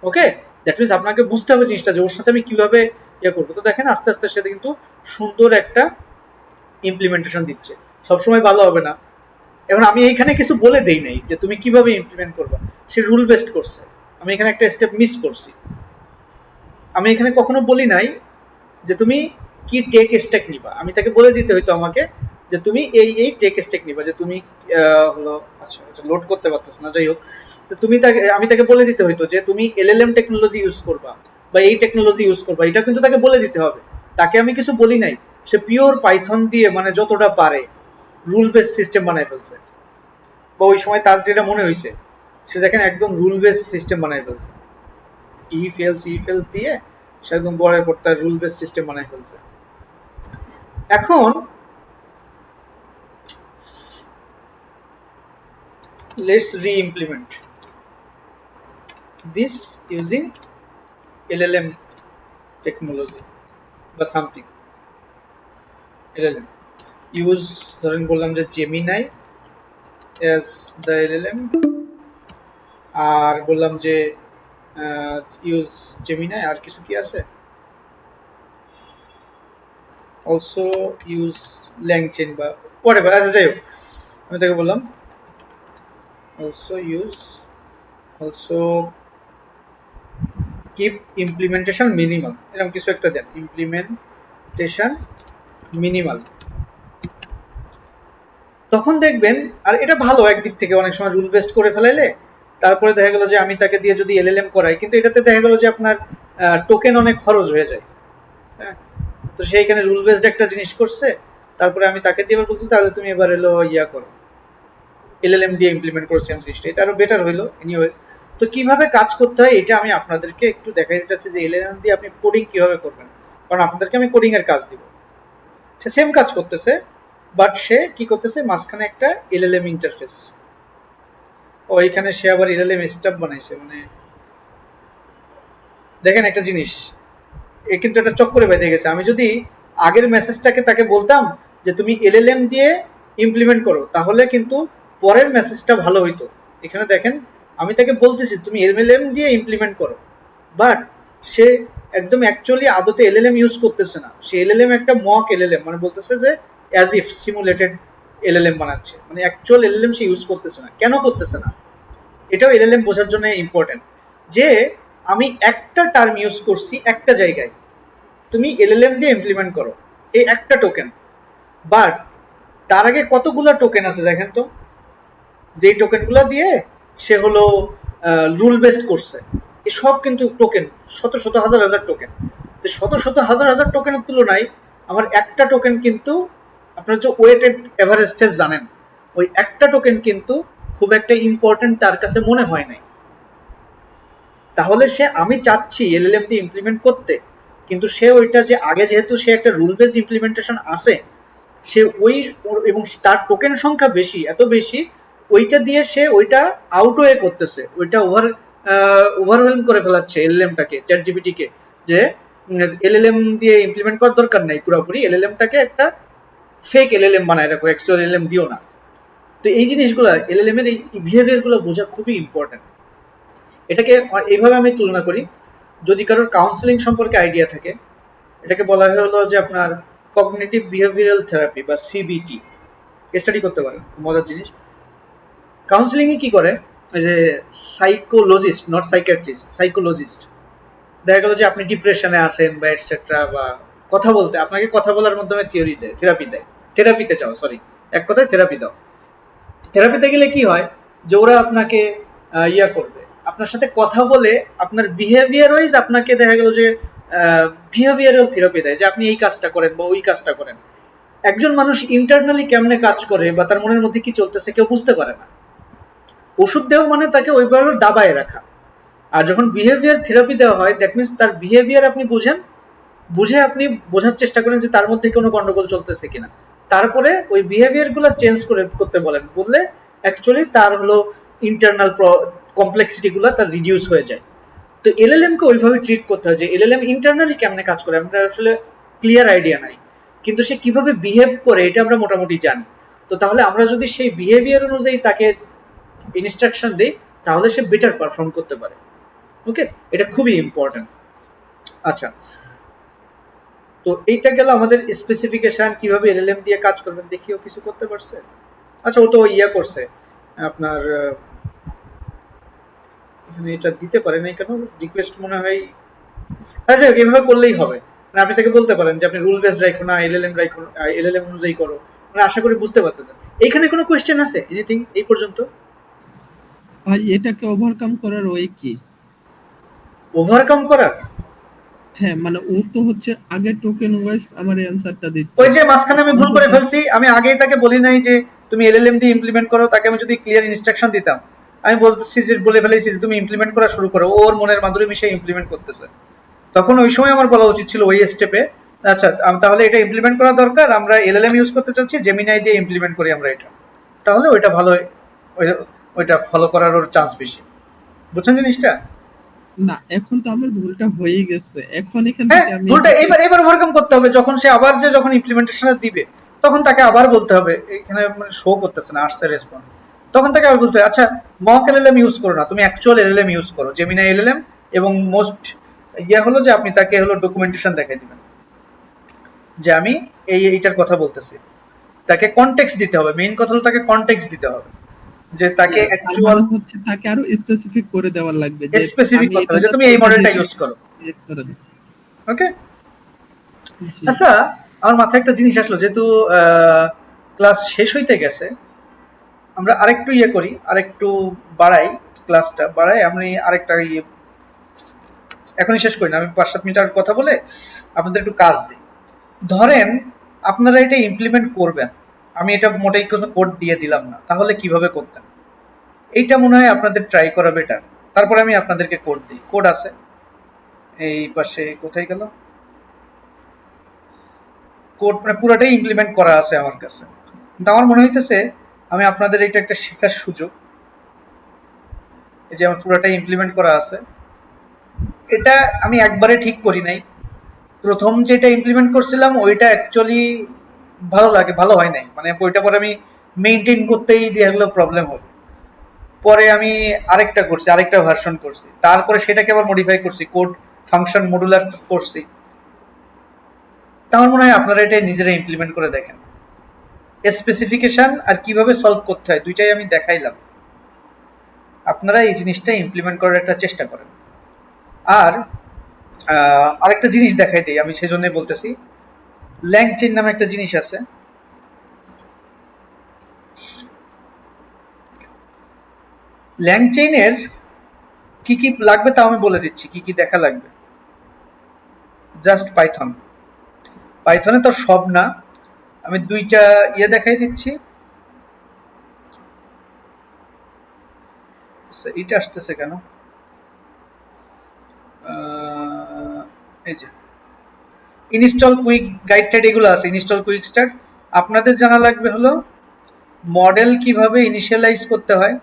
ওকে, দ্যাট মিনস আপনাকে বুঝতে হবে জিনিসটা যে ওর সাথে আমি কিভাবে ইয়ে করবো। তো দেখেন আস্তে আস্তে সে কিন্তু সুন্দর একটা ইমপ্লিমেন্টেশন দিচ্ছে। সবসময় ভালো হবে না। এখন আমি এইখানে কিছু বলে দেই নাই যে তুমি কিভাবে ইমপ্লিমেন্ট করবা, সে রুল বেসড করছে, আমি এখানে একটা স্টেপ মিস করছি। আমি এখানে কখনো বলি নাই যে তুমি কি টেক স্টেক নিবা, আমি তাকে বলে দিতে হইতো আমাকে যে তুমি এই টেক স্টেক নিবা, যে তুমি হলো আচ্ছা এটা লোড করতে পারতেছ না, যাই হোক। তো তুমি তাকে, আমি তাকে বলে দিতে হইতো যে তুমি এলএলএম টেকনোলজি ইউজ করবা বা এই টেকনোলজি ইউজ করবা, এটা কিন্তু তাকে বলে দিতে হবে। তাকে আমি কিছু বলি নাই, সে পিওর পাইথন দিয়ে মানে যতটা পারে রুল বেস সিস্টেম বানায় ফেলছে। বা ওই সময় তার যেটা মনে হয়েছে সে দেখেন একদম রুল বেস সিস্টেম বানায় ফেলছে, ই ফেলস দিয়ে সে একদম বড়ের পর তার রুল বেস সিস্টেম বানায় ফেলছে। এখন let's re-implement this using LLM technology বা something। LLM use ধরেন বললাম যে Gemini as the LLM, আর বললাম যে use Gemini, আর কিছু কি আছে, also use LangChain বা whatever, আচ্ছা যাই হোক। আমি তাকে বললাম also keep implementation minimal, এরকম কিছু একটা দেন, implementation minimal। তখন দেখবেন, আর এটা ভালো একদিক থেকে, অনেক সময় রুল বেসড করে ফেলাইলে তারপরে দেখা গেল যে আমি তাকে দিয়ে যদি এলএলএম করাই, কিন্তু এটাতে দেখা গেল যে আপনার টোকেন অনেক খরচ হয়ে যায়। হ্যাঁ, তো সেইখানে রুল বেসড একটা জিনিস করছে, তারপরে আমি তাকে দিয়ে বলছি তাহলে তুমি এবার এলো ইয়া করো, এলএলএম দিয়ে ইমপ্লিমেন্ট করো সেম জিনিসটা, এটা আরো বেটার হইলো এনিওয়েজ। তো কিভাবে কাজ করতে হয় এটা আমি আপনাদেরকে একটু দেখাইতে চাচ্ছি যে এলএলএম দিয়ে আপনি কোডিং কিভাবে করবেন, কারণ আপনাদেরকে আমি কোডিং এর কাজ দিব। সে সেম কাজ করতেছে, বাট সে কি করতেছে মাঝখানে একটা এলএলএম ইন্টারফেস, ও এখানে সে আবার এলএলএম স্টাফ বানাইছে। মানে দেখেন একটা জিনিস, এ কিন্তু একটা চক্করে বেঁধে গেছে। আমি যদি আগের মেসেজটাকে তাকে বলতাম যে তুমি এলএলএম দিয়ে ইমপ্লিমেন্ট করো, তাহলে কিন্তু পরের মেসেজটা ভালো হইতো। এখানে দেখেন আমি তাকে বলতেছি তুমি এলএলএম দিয়ে ইমপ্লিমেন্ট করো, বাট সে একদম অ্যাকচুয়ালি আদতে এলএলএম ইউজ করতেছে না, সে এলএলএম একটা মক এলএলএম, মানে বলতেছে যে অ্যাজ ইফ সিমুলেটেড এলএলএম বানাচ্ছে, মানে অ্যাকচুয়াল এলএলএম সে ইউজ করতেছে না। কেন করতেছে না, এটাও এলএলএম বোঝার জন্য ইম্পর্টেন্ট, যে আমি একটা টার্ম ইউজ করছি একটা জায়গায়, তুমি এলএলএম দিয়ে ইমপ্লিমেন্ট করো এই একটা টোকেন, বাট তার আগে কতগুলো টোকেন আছে দেখেন তো, যেই টোকেনগুলো দিয়ে সে হলো রুল বেসড করছে, এই সব কিন্তু টোকেন, শত শত হাজার হাজার টোকেন। শত শত হাজার হাজার টোকেনের তুলনায় আমার একটা টোকেন কিন্তু, আপনারা যে ওয়েটেড এভারেজ টেস্ট জানেন, ওই একটা টোকেন কিন্তু খুব একটা ইম্পর্টেন্ট তার কাছে মনে হয় নাই। তাহলে সে, আমি চাচ্ছি এলএলএম দিয়ে ইমপ্লিমেন্ট করতে, কিন্তু সে ওইটা যে আগে যেহেতু সে একটা রুল বেসড ইমপ্লিমেন্টেশন আছে, সে ওই এবং তার টোকেন সংখ্যা বেশি, এত বেশি, ওইটা দিয়ে সে ওইটা আউটওয়ে করতেছে, ওইটা ওভারওয়েলম করে ফেলাচ্ছে এলএলএমটাকে, চ্যাট জিপিটিকে, যে এলএলএম দিয়ে ইমপ্লিমেন্ট করার দরকার নাই, পুরোপুরি এলএলএমটাকে একটা ফেক এলএলএম বানায় রাখো, অ্যাকচুয়াল এলএলএম দিও না। তো এই জিনিসগুলো এলএলএম এর এই বিহেভিয়ারগুলো বোঝা খুবই ইম্পর্টেন্ট। এটাকে এইভাবে আমি তুলনা করি, যদি কারোর কাউন্সেলিং সম্পর্কে আইডিয়া থাকে, এটাকে বলা হলো যে আপনার কগনিটিভ বিহেভিয়ারাল থেরাপি বা সিবিটি, স্টাডি করতে পারেন, মজার জিনিস। কাউন্সেলিং এ কি করে, ওই যে সাইকোলজিস্ট, নট সাইকিয়াট্রিস্ট, সাইকোলজিস্ট, দেখা গেল যে আপনি ডিপ্রেশনে আছেন বা এটসেট্রা, বা কথা বলতে, আপনাকে কথা বলার মাধ্যমে থিওরি দেয়, থেরাপি দেয়, থেরাপিতে যাও, সরি এক কথায় থেরাপি দাও। থেরাপিতে গেলে কি হয় যে ওরা আপনাকে ইয়া করবে, আপনার সাথে কথা বলে আপনার বিহেভিয়ার ওয়াইজ আপনাকে দেখা গেল যে বিহেভিয়ারাল থেরাপি দেয় যে আপনি এই কাজটা করেন বা ওই কাজটা করেন। একজন মানুষ ইন্টারনালি কেমনে কাজ করে বা তার মনের মধ্যে কি চলতেছে কেউ বুঝতে পারে না। ওষুধ দেওয়া মানে তাকে ওইভাবে দাবায় রাখা। আর যখন বিহেভিয়ার থেরাপি দেওয়া হয় দ্যাট মিনস তার বিহেভিয়ার আপনি বুঝেন, বুঝে আপনি বোঝার চেষ্টা করেন যে তার মধ্যে কোনো গন্ডগোল চলতেছে কিনা, তারপরে ওই বিহেভিয়ার গুলো চেঞ্জ করতে বলেন, বললে অ্যাকচুয়ালি তার হলো ইন্টারনাল কমপ্লেক্সিটি গুলো তার রিডিউস হয়ে যায়। তো এলএলএম কে ওইভাবে ট্রিট করতে হয় যে এলএলএম ইন্টারনালি কেমনে কাজ করে আমরা আসলে ক্লিয়ার আইডিয়া নাই, কিন্তু সে কিভাবে বিহেভ করে এটা আমরা মোটামুটি জানি। তো তাহলে আমরা যদি সেই বিহেভিয়ার অনুযায়ী তাকে ইনস্ট্রাকশন দিই তাহলে সে বেটার পারফর্ম করতে পারে। ওকে, এটা খুবই ইম্পর্টেন্ট। আচ্ছা, তো এইটা গেল আমাদের স্পেসিফিকেশন কিভাবে এলএলএম দিয়ে কাজ করবেন। দেখিও কিছু করতে পারছে। আচ্ছা, ও তো ইয়া করছে আপনার এখানে এটা দিতে পারে নাই কেন, রিকোয়েস্ট মনে হয়। আচ্ছা, এভাবে করলেই হবে। মানে আপনি তাকে বলতে পারেন যে আপনি রুল বেসড রাখো না, এলএলএম রাখো, এলএলএম অনুযায়ী করো। মানে আশা করি বুঝতে পারতেছেন। এইখানে কোনো কোয়েশ্চেন আছে এনিথিং এই পর্যন্ত? ভাই এটাকে ওভারকাম করার ওয়ে কি? ওভারকাম করার? হ্যাঁ মানে ও তো হচ্ছে আগে টোকেন ওয়াইজ আমার অ্যানসারটা দিচ্ছে। ওই যে মাঝখানে আমি আমি ভুল করে ফেলছি, আমি আগেই তাকে বলি নাই যে তুমি এলএলএম দিয়ে ইমপ্লিমেন্ট করো। তাকে আমি যদি ক্লিয়ার ইনস্ট্রাকশন দিতাম, আমি বলতেছি যে বলে ফেলেছি যে তুমি ইমপ্লিমেন্ট করা শুরু করো, ওর মনের মাধুরী মিশে ইমপ্লিমেন্ট করতেছে। তখন ওই সময় আমার বলা উচিত ছিল ওই স্টেপে আচ্ছা তাহলে এটা ইমপ্লিমেন্ট করা দরকার, আমরা এলএলএম ইউজ করতে চাচ্ছি, জেমিনাই দিয়ে ইমপ্লিমেন্ট করি আমরা এটা, তাহলে ওইটা ভালো, ওইটা ফলো করার ওর চান্স বেশি। বুঝছেন জিনিসটা? না এখন তো আমার ভুলটা হয়ে গেছে, এখন এখান হ্যাঁ, থেকে আমি ভুলটা এটাকে এবার ওভারকাম করতে হবে। যখন সে আবার যে যখন ইমপ্লিমেন্টেশনে দিবে তখন তাকে আবার বলতে হবে, এখানে মানে শো করতেছে না আসছে রেসপন্স, তখন তাকে আবার বলতে হবে আচ্ছা মক এলএলএম ইউজ করো না, তুমি অ্যাকচুয়াল এলএলএম ইউজ করো, জেমিনাই এলএলএম। এবং মোস্ট ইয়ে হলো যে আপনি তাকে হলো ডকুমেন্টেশন দেখাই দিবেন যে আমি এইটার কথা বলতেছি। তাকে কনটেক্সট দিতে হবে, মেইন কথা হলো তাকে কনটেক্সট দিতে হবে যে তাকে তার অ্যাকচুয়াল মানে হচ্ছে তাকে আরো স্পেসিফিক করে দেওয়ার লাগবে যে স্পেসিফিক আমি করতে এটা হবে যে তুমি যাতে এই এটা মডেলটা যেহেতু ইউজ করো। সিলেক্ট করে দিই। ওকে। জি আচ্ছা, আমার মাথায় একটা জিনিস আসলো, যেহেতু ক্লাস শেষ হইতে গেছে, আমরা আরেকটু ইয়ে করি, আরেকটু বাড়াই, ক্লাসটা বাড়াই। আমি আরেকটা ইয়ে এখনই শেষ করি না, আমি 5-7 মিনিট আর কথা বলে আপনাদের একটু কাজ দিই। ধরেন আপনারা এটা ইমপ্লিমেন্ট করবেন, আমি এটা মোটেই কোনো কোড দিয়ে দিলাম না, তাহলে কিভাবে করতেন? এইটা মনে হয় আপনাদের ট্রাই করা বেটার। তারপরে আমি আপনাদেরকে কোড দিই, কোড আছে এই পাশে, কোথায় গেল কোড, মানে পুরোটাই ইমপ্লিমেন্ট করা আছে আমার কাছে। কিন্তু আমার মনে হইতেছে আমি আপনাদের এটা একটা শেখার সুযোগ। এই যে আমার পুরোটাই ইমপ্লিমেন্ট করা আছে, এটা আমি একবারে ঠিক করি নাই। প্রথম যেটা ইমপ্লিমেন্ট করছিলাম ওইটা অ্যাকচুয়ালি ভালো হয় নাই, মানে ওইটা পরে আমি মেনটেন করতেই দিয়ে গেলো প্রবলেম হলো। পরে আমি আরেকটা করছি, আরেকটা ভার্সন করছি, তারপরে সেটাকে আবার মডিফাই করছি, কোড ফাংশন মডুলার করছি। তা আমার মনে হয় আপনারা এটা নিজেরা ইমপ্লিমেন্ট করে দেখেন। স্পেসিফিকেশন আর কিভাবে সলভ করতে হয় দুইটাই আমি দেখাইলাম, আপনারা এই জিনিসটা ইমপ্লিমেন্ট করার একটা চেষ্টা করেন। আর আরেকটা জিনিস দেখাই দিই, আমি সেজন্যই বলতেছি, ল্যাংচেন নামে একটা জিনিস আছে। ল্যাংচেইনের কি কি লাগবে তাও আমি বলে দিচ্ছি, কি কি দেখা লাগবে। জাস্ট পাইথন, পাইথনে তো সব না, আমি দুইটা ইয়ে দেখাই দিচ্ছি। এটা আসতেছে কেন? এই যে ইনস্টল কুইক গাইড টাইড এগুলো আছে, ইনস্টল কুইক স্টার্ট। আপনাদের জানা লাগবে হলো মডেল কিভাবে ইনিশিয়ালাইজ করতে হয়,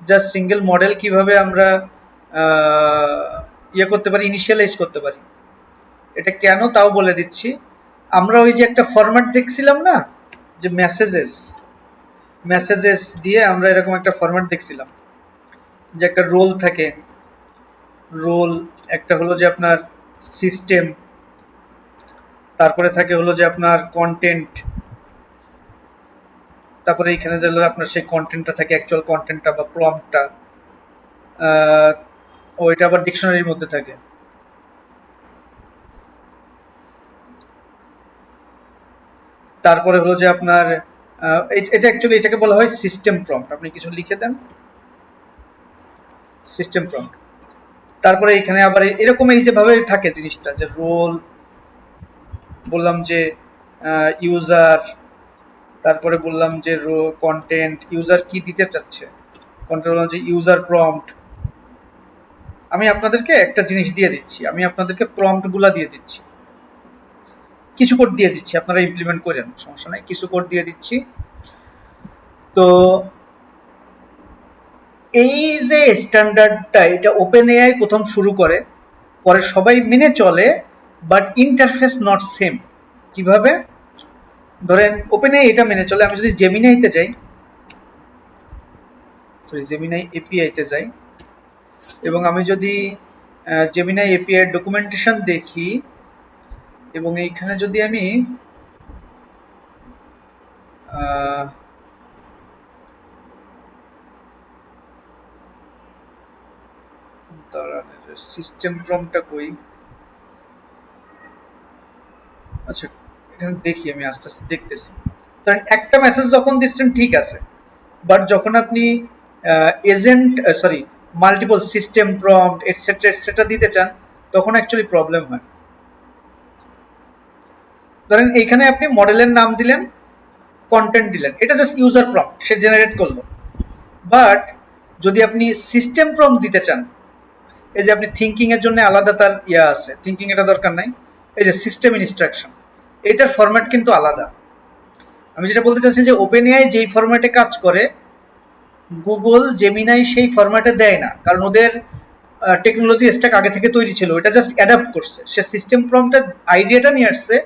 জাস্ট সিঙ্গেল মডেল কিভাবে আমরা ইয়ে করতে পারি, ইনিশিয়ালাইজ করতে পারি। এটা কেন তাও বলে দিচ্ছি। আমরা ওই যে একটা ফরম্যাট দেখছিলাম না, যে মেসেজেস মেসেজেস দিয়ে আমরা এরকম একটা ফরম্যাট দেখছিলাম, যে একটা রোল থাকে, রোল একটা হলো যে আপনার সিস্টেম, তারপরে থাকে হলো যে আপনার কন্টেন্ট, তারপরে এইখানে যে আপনার সেই কন্টেন্টটা থাকে, অ্যাকচুয়াল কন্টেন্টটা বা প্রম্পটটা, ওইটা আবার ডিকশনারির মধ্যে থাকে। তারপরে হলো যে আপনার এটা অ্যাকচুয়ালি এটাকে বলা হয় সিস্টেম প্রম্পট। আপনি কিছু লিখে দেন, সিস্টেম প্রম্পট। তারপরে এখানে আবার এরকম এই যেভাবে থাকে জিনিসটা, যে রোল বললাম, যে ইউজার, তারপরে বললাম যে কন্টেন্ট, ইউজার কি দিতে চাচ্ছে, কন্টেন্ট বললাম যে ইউজার প্রম্পট। আমি আপনাদেরকে একটা জিনিস দিয়ে দিচ্ছি, আমি আপনাদেরকে প্রম্পটগুলো দিয়ে দিচ্ছি, কিছু কোড দিয়ে দিচ্ছি, আপনারা ইমপ্লিমেন্ট করেন, সমস্যা নাই, কিছু কোড দিয়ে দিচ্ছি। তো এই যে স্ট্যান্ডার্ডটা, এটা ওপেন এআই প্রথম শুরু করে, পরে সবাই মেনে চলে, বাট ইন্টারফেস নট সেম। কিভাবে? ধরেন ওপেন এআই এটা মেনে চলে, আমি যদি জেমিনাইতে যাই, জেমিনাই এপিআইতে যাই, এবং আমি যদি জেমিনাই এপিআই ডকুমেন্টেশন দেখি, এবং এইখানে যদি আমি সিস্টেম প্রম্পটটা কই, আচ্ছা এখানে দেখি, আমি আস্তে আস্তে দেখতেছি। কারণ একটা মেসেজ যখন দিচ্ছেন ঠিক আছে, বাট যখন আপনি agent sorry multiple system prompt etcetera etcetera দিতে চান, তখন অ্যাকচুয়ালি প্রবলেম হয়। ধরেন এইখানে আপনি মডেলের নাম দিলেন, কন্টেন্ট দিলেন, এটা জাস্ট ইউজার প্রম্পট, সে জেনারেট করলো। বাট যদি আপনি সিস্টেম প্রম্পট দিতে চান, এই যে আপনি থিঙ্কিং এর জন্য আলাদা তার ইয়া আছে, থিঙ্কিং এটা দরকার নাই, এই যে সিস্টেম ইনস্ট্রাকশন, এটার ফরম্যাট কিন্তু আলাদা। আমি যেটা বলতে চাচ্ছি যে ওপেন এআই যেই ফরম্যাটে কাজ করে, গুগল জেমিনাই সেই ফরম্যাটে দেয় না, কারণ ওদের টেকনোলজি স্ট্যাক আগে থেকে তৈরি ছিল, এটা জাস্ট অ্যাডাপ্ট করছে। সে সিস্টেম প্রম্পটের আইডিয়াটা নিয়ে আসছে,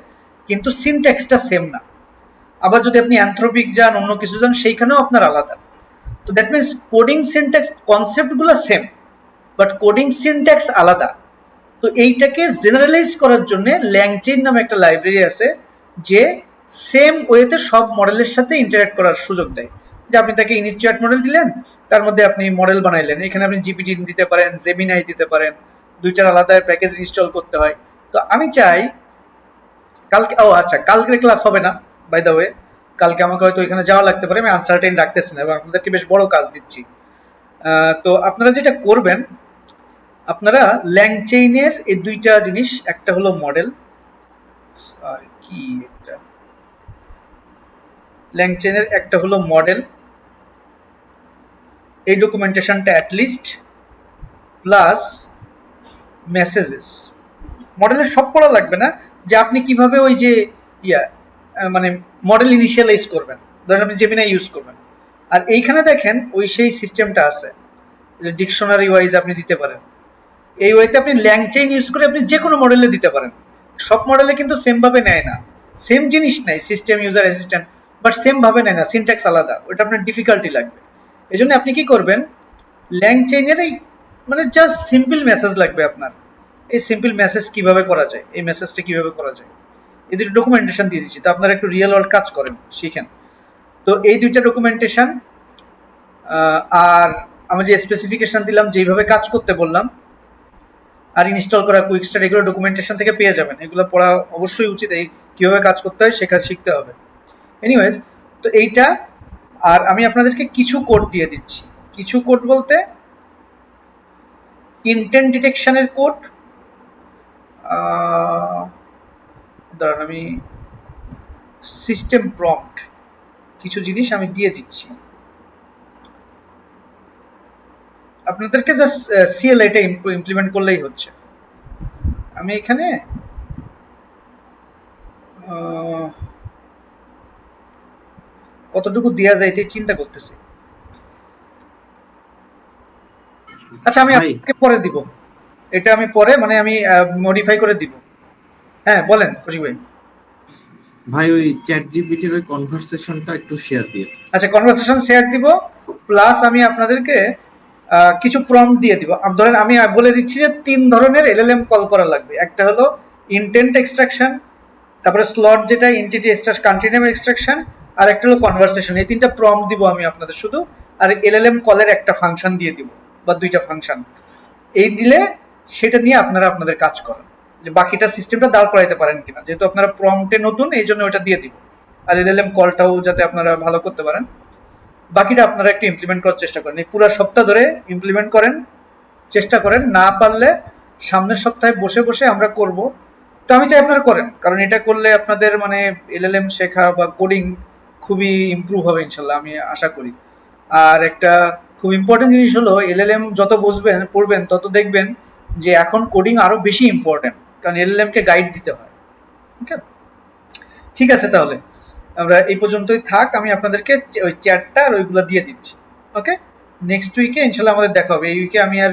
কিন্তু সিনট্যাক্সটা সেম না। আবার যদি আপনি অ্যানথ্রোপিক যান, অন্য কিছু যান, সেইখানেও আপনার আলাদা। তো দ্যাট মিনস কোডিং সিনট্যাক্স কনসেপ্টগুলো সেম, বাট কোডিং সিনট্যাক্স আলাদা। তো এইটাকে জেনারেলাইজ করার জন্য ল্যাংচেইন নামে একটা লাইব্রেরি আছে, যে সেম ওয়েতে সব মডেলের সাথে ইন্টারঅ্যাক্ট করার সুযোগ দেয়। যে আপনি তাকে ইনিট চ্যাট মডেল দিলেন, তার মধ্যে আপনি মডেল বানাইলেন, এখানে আপনি জিপিটি দিতে পারেন, জেমিনাই দিতে পারেন, দুইটার আলাদা প্যাকেজ ইনস্টল করতে হয়। তো আমি চাই কালকে, ও আচ্ছা কালকে ক্লাস হবে না বাই দ্য ওয়ে, কালকে আমাকে হয়তো এখানে যাওয়া লাগতে পারে, আমি আনসার্টেন রাখতেছি না এবং আপনাদেরকে বেশ বড় কাজ দিচ্ছি। তো আপনারা যেটা করবেন, আপনারা ল্যাংচেইনের এই দুইটা জিনিস, একটা হলো মডেল, আর কি এটা, ল্যাংচেইনের একটা হলো মডেল, এই ডকুমেন্টেশনটা অ্যাটলিস্ট, প্লাস মেসেজেস। মডেলের সব পড়া লাগবে না, যে আপনি কিভাবে ওই যে ইয়া মানে মডেল ইনিশিয়ালাইজ করবেন, ধরেন আপনি জেমিনাই ইউজ করবেন, আর এইখানে দেখেন ওই সেই সিস্টেমটা আছে, যে ডিকশনারি ওয়াইজ আপনি দিতে পারেন। এই ওয়েতে আপনি ল্যাংচেইন ইউজ করে আপনি যে কোনো মডেলে দিতে পারেন। সব মডেলে কিন্তু সেম ভাবে নেয় না, সেম জিনিস নেয়, system user assistant, but same ভাবে নেয় না, সিনট্যাক্স আলাদা, ওটা আপনার ডিফিকাল্টি লাগবে। এই জন্য আপনি কি করবেন, ল্যাংচেইনের এই মানে জাস্ট সিম্পল মেসেজ লাগবে আপনার। এই সিম্পল মেসেজ কিভাবে করা যায়, এই মেসেজটা কিভাবে করা যায়, এদের ডকুমেন্টেশন দিয়ে দিচ্ছি। তো আপনারা একটু রিয়েল ওয়ার্ল্ড কাজ করেন, শিখেন। তো এই দুইটা ডকুমেন্টেশন, আর আমি যে স্পেসিফিকেশন দিলাম, যেইভাবে কাজ করতে বললাম, আর ইনস্টল করা কুইক স্টার্ট, এগুলো ডকুমেন্টেশন থেকে পেয়ে যাবেন। এগুলো পড়া অবশ্যই উচিত, এই কীভাবে কাজ করতে হয় শেখা শিখতে হবে। এনিওয়েজ, তো এইটা, আর আমি আপনাদেরকে কিছু কোড দিয়ে দিচ্ছি। কিছু কোড বলতে ইন্টেন্ট ডিটেকশনের কোড, ধরেন আমি সিস্টেম প্রম্পট কিছু জিনিস আমি দিয়ে দিচ্ছি আপনাদেরকে, জাস্ট সিএল এটা ইমপ্লিমেন্ট করলেই হচ্ছে। আমি এখানে কতটুকু দেওয়া যায় এটাই চিন্তা করতেছি। আচ্ছা আমি আপনাকে পরে দিব, এটা আমি পরে মানে আমি মডিফাই করে দিব। হ্যাঁ বলেন কৌশিক ভাই। ভাই ওই চ্যাট জিপিটির ওই কনভারসেশনটা একটু শেয়ার দিয়ে। আচ্ছা কনভারসেশন শেয়ার দিব, প্লাস আমি আপনাদেরকে কিছু প্রম্পট দিয়ে দিব। ধরেন আমি বলে দিচ্ছি যে 3 ধরনের এলএলএম কল করা লাগবে। একটা হলো ইন্টেন্ট এক্সট্রাকশন, তারপরে স্লট যেটা entity extraction, country name extraction, আর একটা হলো কনভারসেশন। এই 3টা প্রম্পট দিব আমি আপনাদের শুধু, আর এলএলএম কলের একটা ফাংশন দিয়ে দিব, বা 2টা ফাংশন। এই দিলে সেটা নিয়ে আপনারা আপনাদের কাজ করেন, যে বাকিটা সিস্টেমটা দাঁড় করাইতে পারেন কিনা। যেহেতু আপনারা প্রম্পটে নতুন, এই জন্য ওটা দিয়ে দিব, আর এলএলএম কলটাও যাতে আপনারা ভালো করতে পারেন। বাকিটা আপনারা একটু ইমপ্লিমেন্ট করার চেষ্টা করেন, এই পুরো সপ্তাহ ধরে ইমপ্লিমেন্ট করেন, চেষ্টা করেন, না পারলে সামনের সপ্তাহে বসে বসে আমরা করব। তো আমি চাই আপনারা করেন, কারণ এটা করলে আপনাদের মানে এলএলএম শেখা বা কোডিং খুবই ইমপ্রুভ হবে ইনশাল্লাহ, আমি আশা করি। আর একটা খুব ইম্পর্টেন্ট জিনিস হলো, এলএলএম যত বসবেন পড়বেন তত দেখবেন যে এখন কোডিং আরো বেশি ইম্পর্টেন্ট, কারণ এলএলএম কে গাইড দিতে হয়। ওকে, ঠিক আছে, তাহলে আমরা এই পর্যন্তই থাক। আমি আপনাদেরকে ওই চ্যাটটা আর ওইগুলো দিয়ে দিচ্ছি। ওকে, নেক্সট উইকে ইনশাল্লাহ আমাদের দেখা হবে। এই উইকে আমি আর